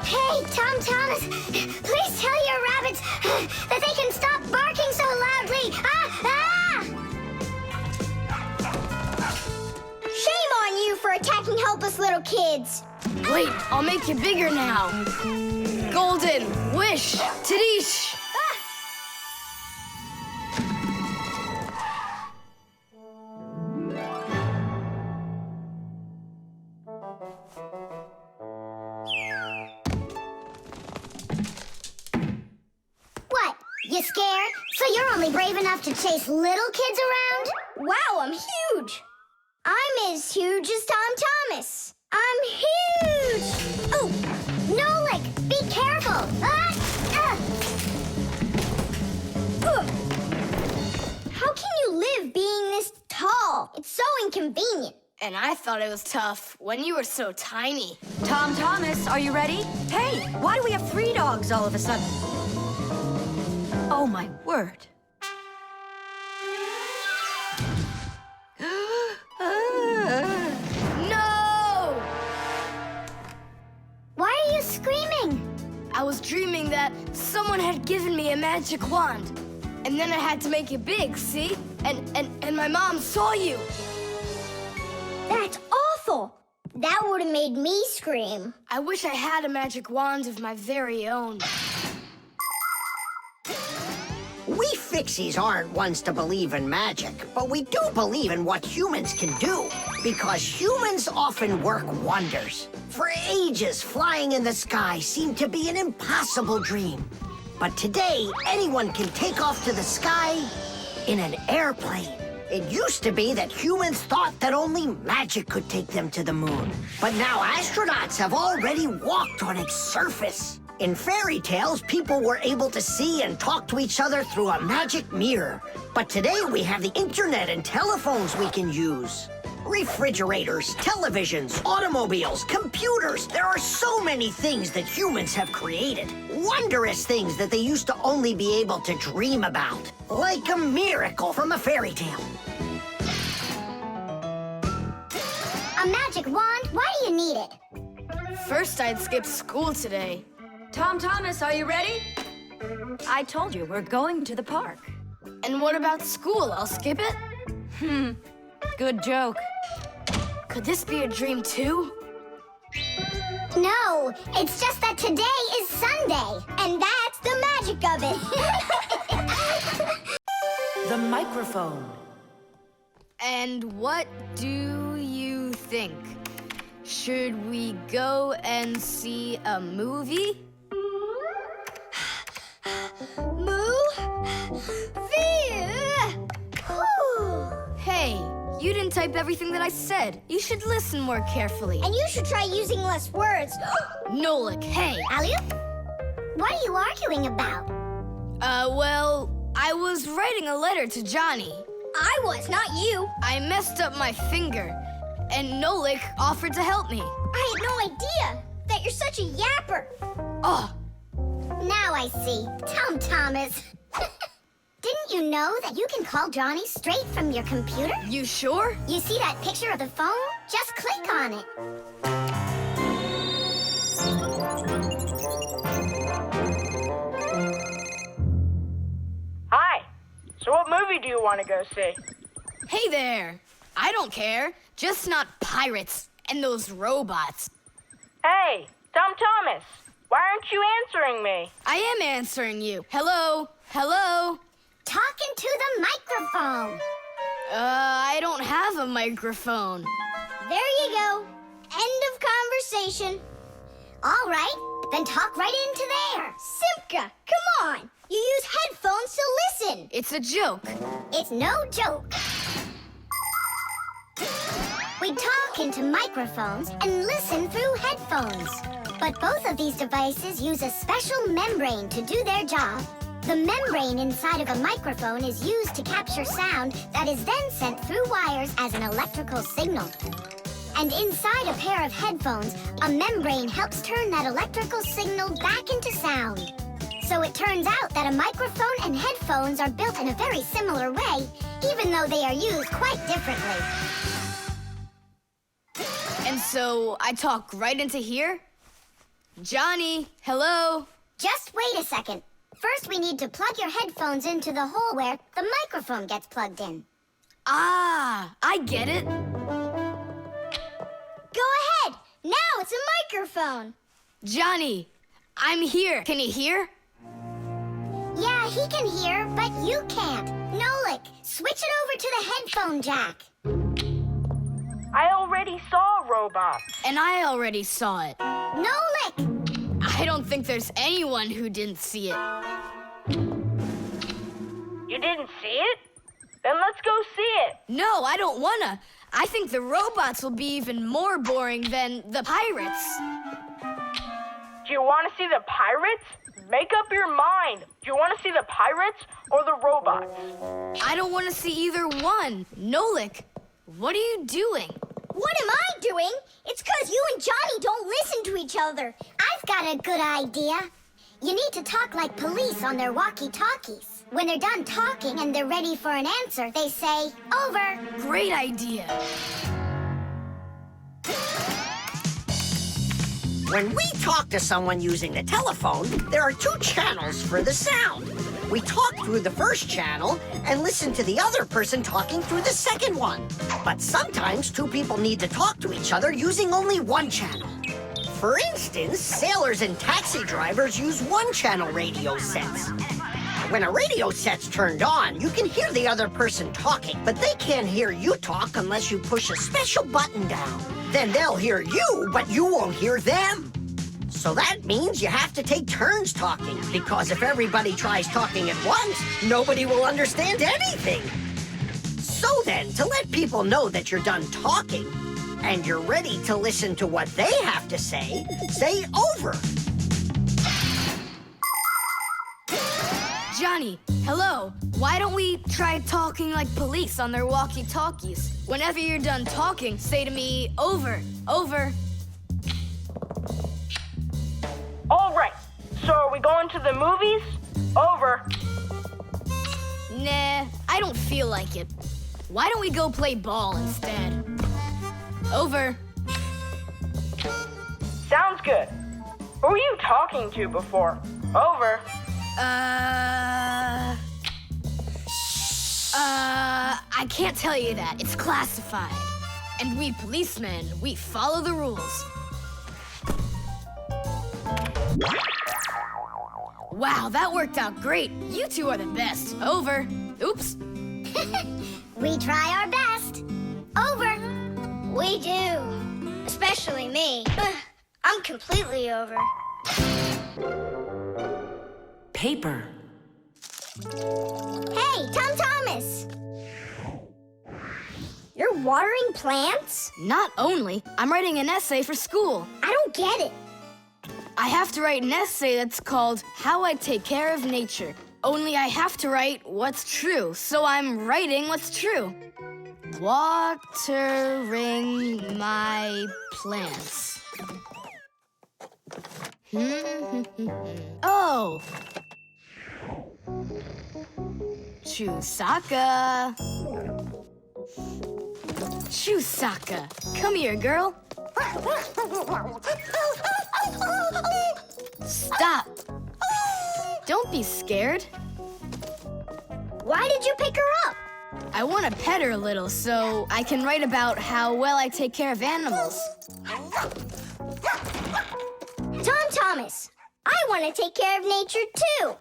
Hey, Thomas, please tell your rabbits that they can stop barking so loudly. Shame on you for attacking helpless little kids. Wait, I'll make you bigger now. Golden wish, Tadish! What? You scared? So you're only brave enough to chase little kids around? Wow, I'm huge. I'm as huge as Thomas. I'm huge! Oh, Nolik, be careful! How can you live being this tall? It's so inconvenient. And I thought it was tough when you were so tiny. Thomas, are you ready? Hey, why do we have 3 dogs all of a sudden? Oh, my word. No! Why are you screaming? I was dreaming that someone had given me a magic wand. And then I had to make it big, see? And my mom saw you. That's awful. That would have made me scream. I wish I had a magic wand of my very own. We Fixies aren't ones to believe in magic, but we do believe in what humans can do. Because humans often work wonders. For ages, flying in the sky seemed to be an impossible dream. But today, anyone can take off to the sky in an airplane. It used to be that humans thought that only magic could take them to the moon. But now astronauts have already walked on its surface. In fairy tales, people were able to see and talk to each other through a magic mirror. But today we have the internet and telephones we can use. Refrigerators, televisions, automobiles, computers. There are so many things that humans have created. Wondrous things that they used to only be able to dream about. Like a miracle from a fairy tale. A magic wand? Why do you need it? First, I'd skipped school today. Thomas, are you ready? I told you, we're going to the park. And what about school? I'll skip it? Good joke. Could this be a dream too? No, it's just that today is Sunday. And that's the magic of it. The microphone. And what do you think? Should we go and see a movie? Hey, you didn't type everything that I said. You should listen more carefully. And you should try using less words. Nolik, hey. Alley-oop? What are you arguing about? Well, I was writing a letter to Johnny. I was, not you. I messed up my finger, and Nolik offered to help me. I had no idea that you're such a yapper. Oh, Now I see. Thomas. Didn't you know that you can call Johnny straight from your computer? you sure? You see that picture of the phone? Just click on it. Hi. So what movie do you want to go see? Hey there. I don't care. Just not pirates and those robots. Hey, Thomas, why aren't you answering me? I am answering you. Hello? Hello? Talking to the microphone. I don't have a microphone. There you go. End of conversation. All right, then talk right into there. Simka, come on. You use headphones to listen. It's a joke. It's no joke. We talk into microphones and listen through headphones. But both of these devices use a special membrane to do their job. The membrane inside of a microphone is used to capture sound that is then sent through wires as an electrical signal. And inside a pair of headphones, a membrane helps turn that electrical signal back into sound. So it turns out that a microphone and headphones are built in a very similar way, even though they are used quite differently. And so I talk right into here? Johnny, hello? Just wait a second. First, we need to plug your headphones into the hole where the microphone gets plugged in. Ah, I get it. Go ahead. Now it's a microphone. Johnny, I'm here. Can you hear? Yeah, he can hear, but you can't. Nolik, switch it over to the headphone jack. I already saw a robot. And I already saw it. Nolik! I don't think there's anyone who didn't see it. You didn't see it? Then let's go see it. No, I don't wanna. I think the robots will be even more boring than the pirates. Do you want to see the pirates? Make up your mind. Do you want to see the pirates or the robots? I don't want to see either one. Nolik, what are you doing? What am I doing? It's 'cause you and Johnny don't listen to each other. I've got a good idea. You need to talk like police on their walkie-talkies. When they're done talking and they're ready for an answer, they say, over. Great idea. When we talk to someone using the telephone, there are two channels for the sound. We talk through the first channel and listen to the other person talking through the second one. But sometimes two people need to talk to each other using only one channel. For instance, sailors and taxi drivers use one-channel radio sets. When a radio set's turned on, you can hear the other person talking, but they can't hear you talk unless you push a special button down. Then they'll hear you, but you won't hear them. So that means you have to take turns talking, because if everybody tries talking at once, nobody will understand anything. So then, to let people know that you're done talking, and you're ready to listen to what they have to say over. Johnny, hello. Why don't we try talking like police on their walkie-talkies? Whenever you're done talking, say to me, over, over. All right. So are we going to the movies? Over. Nah, I don't feel like it. Why don't we go play ball instead? Over. Sounds good. Who were you talking to before? Over. I can't tell you that. It's classified. And we policemen, we follow the rules. Wow, that worked out great. You two are the best. Over. Oops. We try our best. Over. We do. Especially me. I'm completely over. Paper. Hey, Thomas! You're watering plants? Not only, I'm writing an essay for school. I don't get it. I have to write an essay that's called How I Take Care of Nature. Only I have to write what's true, so I'm writing what's true. Watering my plants. Oh! Chusaka. Chusaka, come here, girl. Stop. Don't be scared. Why did you pick her up? I want to pet her a little so I can write about how well I take care of animals. Thomas, I want to take care of nature too.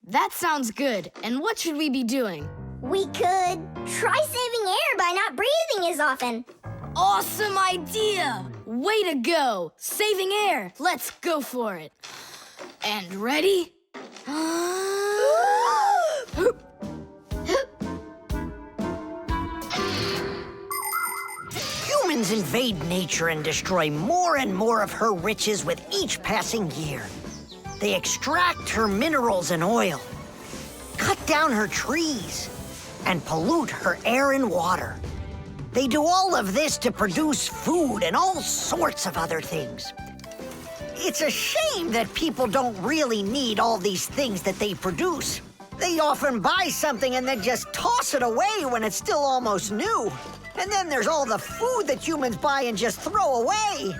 That sounds good. And what should we be doing? We could try saving air by not breathing as often. Awesome idea! Way to go! Saving air. Let's go for it. And ready? Humans invade nature and destroy more and more of her riches with each passing year. They extract her minerals and oil, cut down her trees, and pollute her air and water. They do all of this to produce food and all sorts of other things. It's a shame that people don't really need all these things that they produce. They often buy something and then just toss it away when it's still almost new. And then there's all the food that humans buy and just throw away.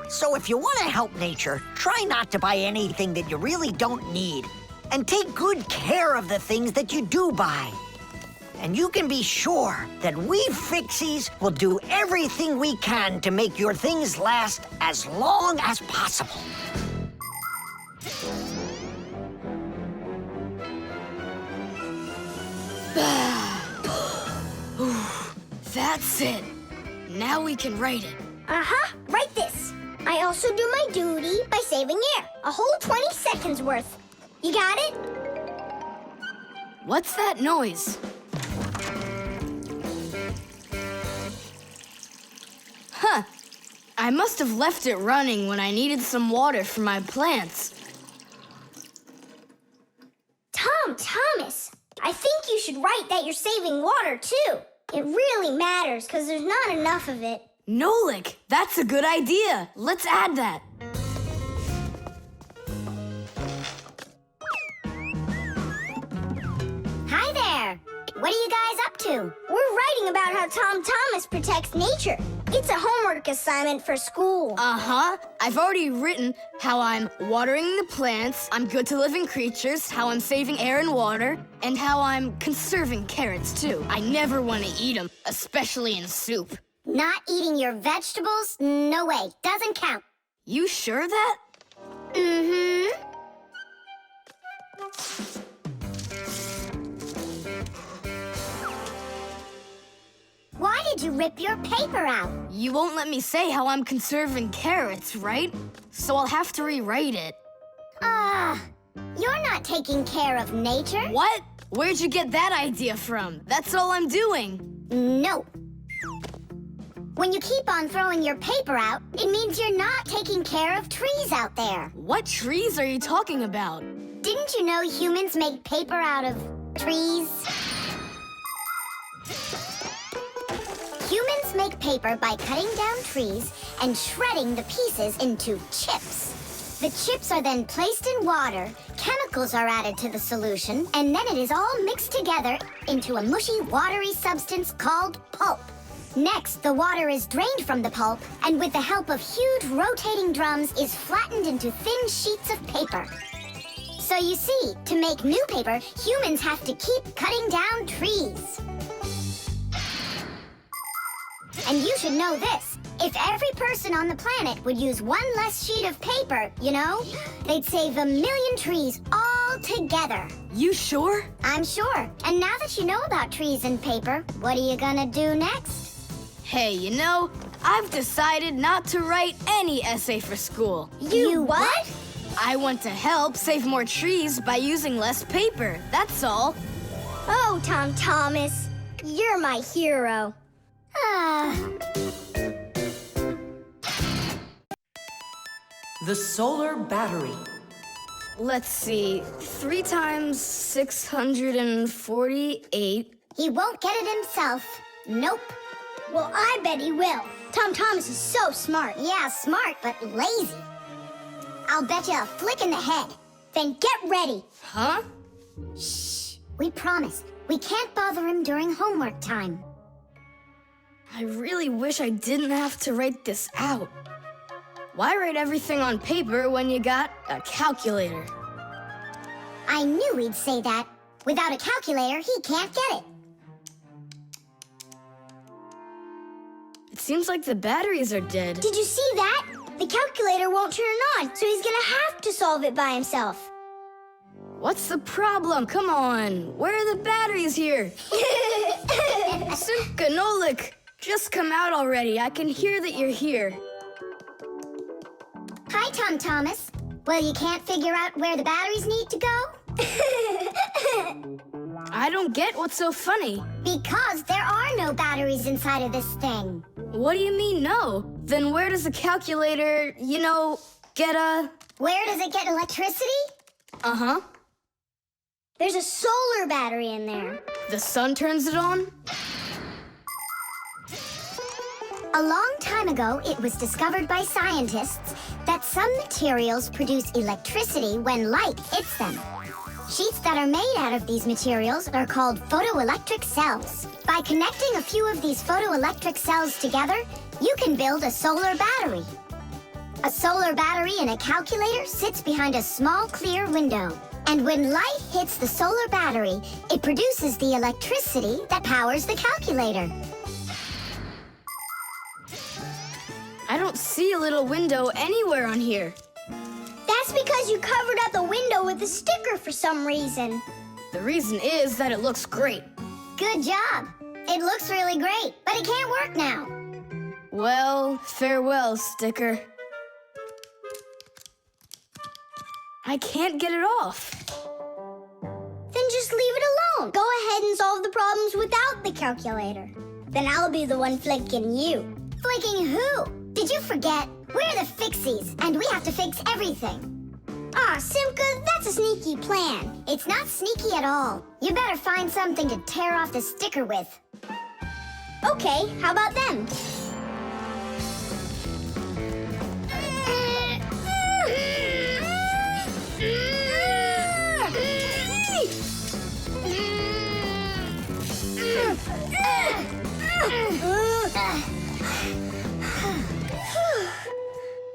So if you want to help nature, try not to buy anything that you really don't need. And take good care of the things that you do buy. And you can be sure that we Fixies will do everything we can to make your things last as long as possible. That's it. Now we can write it. Write this. I also do my duty by saving air. A whole 20 seconds worth. You got it? What's that noise? Huh. I must have left it running when I needed some water for my plants. Thomas, I think you should write that you're saving water too. It really matters because there's not enough of it. Nolik, that's a good idea. Let's add that. Hi there. What are you guys up to? We're writing about how Thomas protects nature. It's a homework assignment for school. Uh-huh. I've already written how I'm watering the plants, I'm good to living creatures, how I'm saving air and water, and how I'm conserving carrots, too. I never want to eat them, especially in soup. Not eating your vegetables? No way. Doesn't count. You sure of that? Mm-hmm. Why did you rip your paper out? You won't let me say how I'm conserving carrots, right? So I'll have to rewrite it. You're not taking care of nature. What? Where'd you get that idea from? That's all I'm doing. No. When you keep on throwing your paper out, it means you're not taking care of trees out there. What trees are you talking about? Didn't you know humans make paper out of trees? Humans make paper by cutting down trees and shredding the pieces into chips. The chips are then placed in water, chemicals are added to the solution, and then it is all mixed together into a mushy, watery substance called pulp. Next, the water is drained from the pulp, and with the help of huge rotating drums is flattened into thin sheets of paper. So you see, to make new paper, humans have to keep cutting down trees. And you should know this. If every person on the planet would use one less sheet of paper, you know, they'd save 1 million trees all together. You sure? I'm sure. And now that you know about trees and paper, what are you gonna do next? Hey, you know, I've decided not to write any essay for school. You what? I want to help save more trees by using less paper, that's all. Oh, Thomas, you're my hero. The solar battery. Let's see, 3 times 648. He won't get it himself. Nope. Well, I bet he will. Thomas is so smart. Yeah, smart, but lazy. I'll bet you a flick in the head. Then get ready. Huh? Shh. We promise. We can't bother him during homework time. I really wish I didn't have to write this out. Why write everything on paper when you got a calculator? I knew he'd say that. Without a calculator, he can't get it. It seems like the batteries are dead. Did you see that? The calculator won't turn on, so he's gonna have to solve it by himself. What's the problem? Come on. Where are the batteries here? Simka, Nolik, just come out already. I can hear that you're here. Hi, Tom Thomas. Well, you can't figure out where the batteries need to go? I don't get what's so funny. Because there are no batteries inside of this thing. What do you mean, no? Then where does the calculator, get a... Where does it get electricity? Uh-huh. There's a solar battery in there. The sun turns it on? A long time ago, it was discovered by scientists that some materials produce electricity when light hits them. Sheets that are made out of these materials are called photoelectric cells. By connecting a few of these photoelectric cells together, you can build a solar battery. A solar battery in a calculator sits behind a small clear window. And when light hits the solar battery, it produces the electricity that powers the calculator. I don't see a little window anywhere on here. That's because you covered up the window with a sticker for some reason. The reason is that it looks great. Good job. It looks really great, but it can't work now. Well, farewell, sticker. I can't get it off. Then just leave it alone. Go ahead and solve the problems without the calculator. Then I'll be the one flicking you. Flicking who? Did you forget? We're the Fixies, and we have to fix everything. Ah, Simka, that's a sneaky plan. It's not sneaky at all. You better find something to tear off the sticker with. Okay, how about them?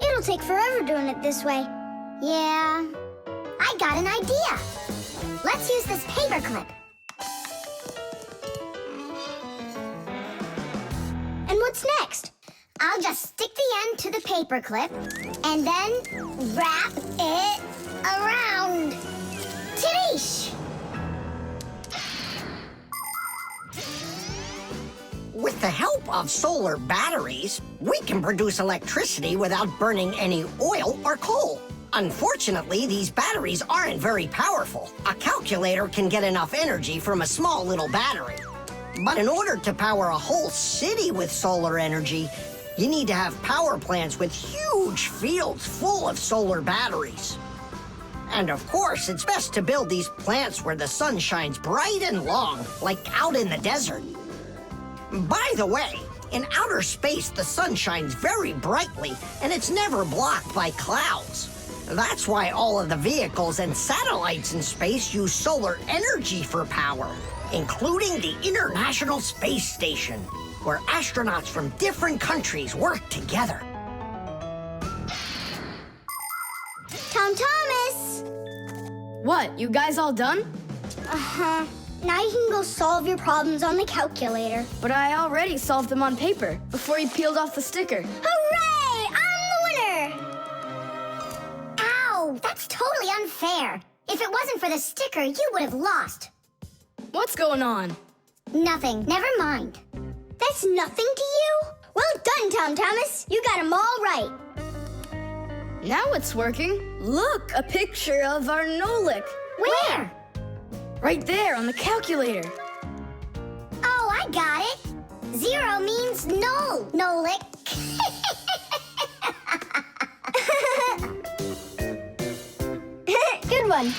It'll take forever doing it this way. Yeah, I got an idea. Let's use this paper clip. And what's next? I'll just stick the end to the paper clip and then wrap it around. Tidish! With the help of solar batteries, we can produce electricity without burning any oil or coal. Unfortunately, these batteries aren't very powerful. A calculator can get enough energy from a small little battery. But in order to power a whole city with solar energy, you need to have power plants with huge fields full of solar batteries. And of course, it's best to build these plants where the sun shines bright and long, like out in the desert. By the way, in outer space, the sun shines very brightly, and it's never blocked by clouds. That's why all of the vehicles and satellites in space use solar energy for power, including the International Space Station, where astronauts from different countries work together. Tom Thomas! What, you guys all done? Uh-huh. Now you can go solve your problems on the calculator. But I already solved them on paper before you peeled off the sticker. Hooray! I'm the winner! Ow! That's totally unfair. If it wasn't for the sticker, you would have lost. What's going on? Nothing. Never mind. That's nothing to you? Well done, Tom Thomas. You got them all right. Now it's working. Look, a picture of our Nolik. Where? Right there on the calculator. Oh, I got it. 0 means no, Nolik. Good one.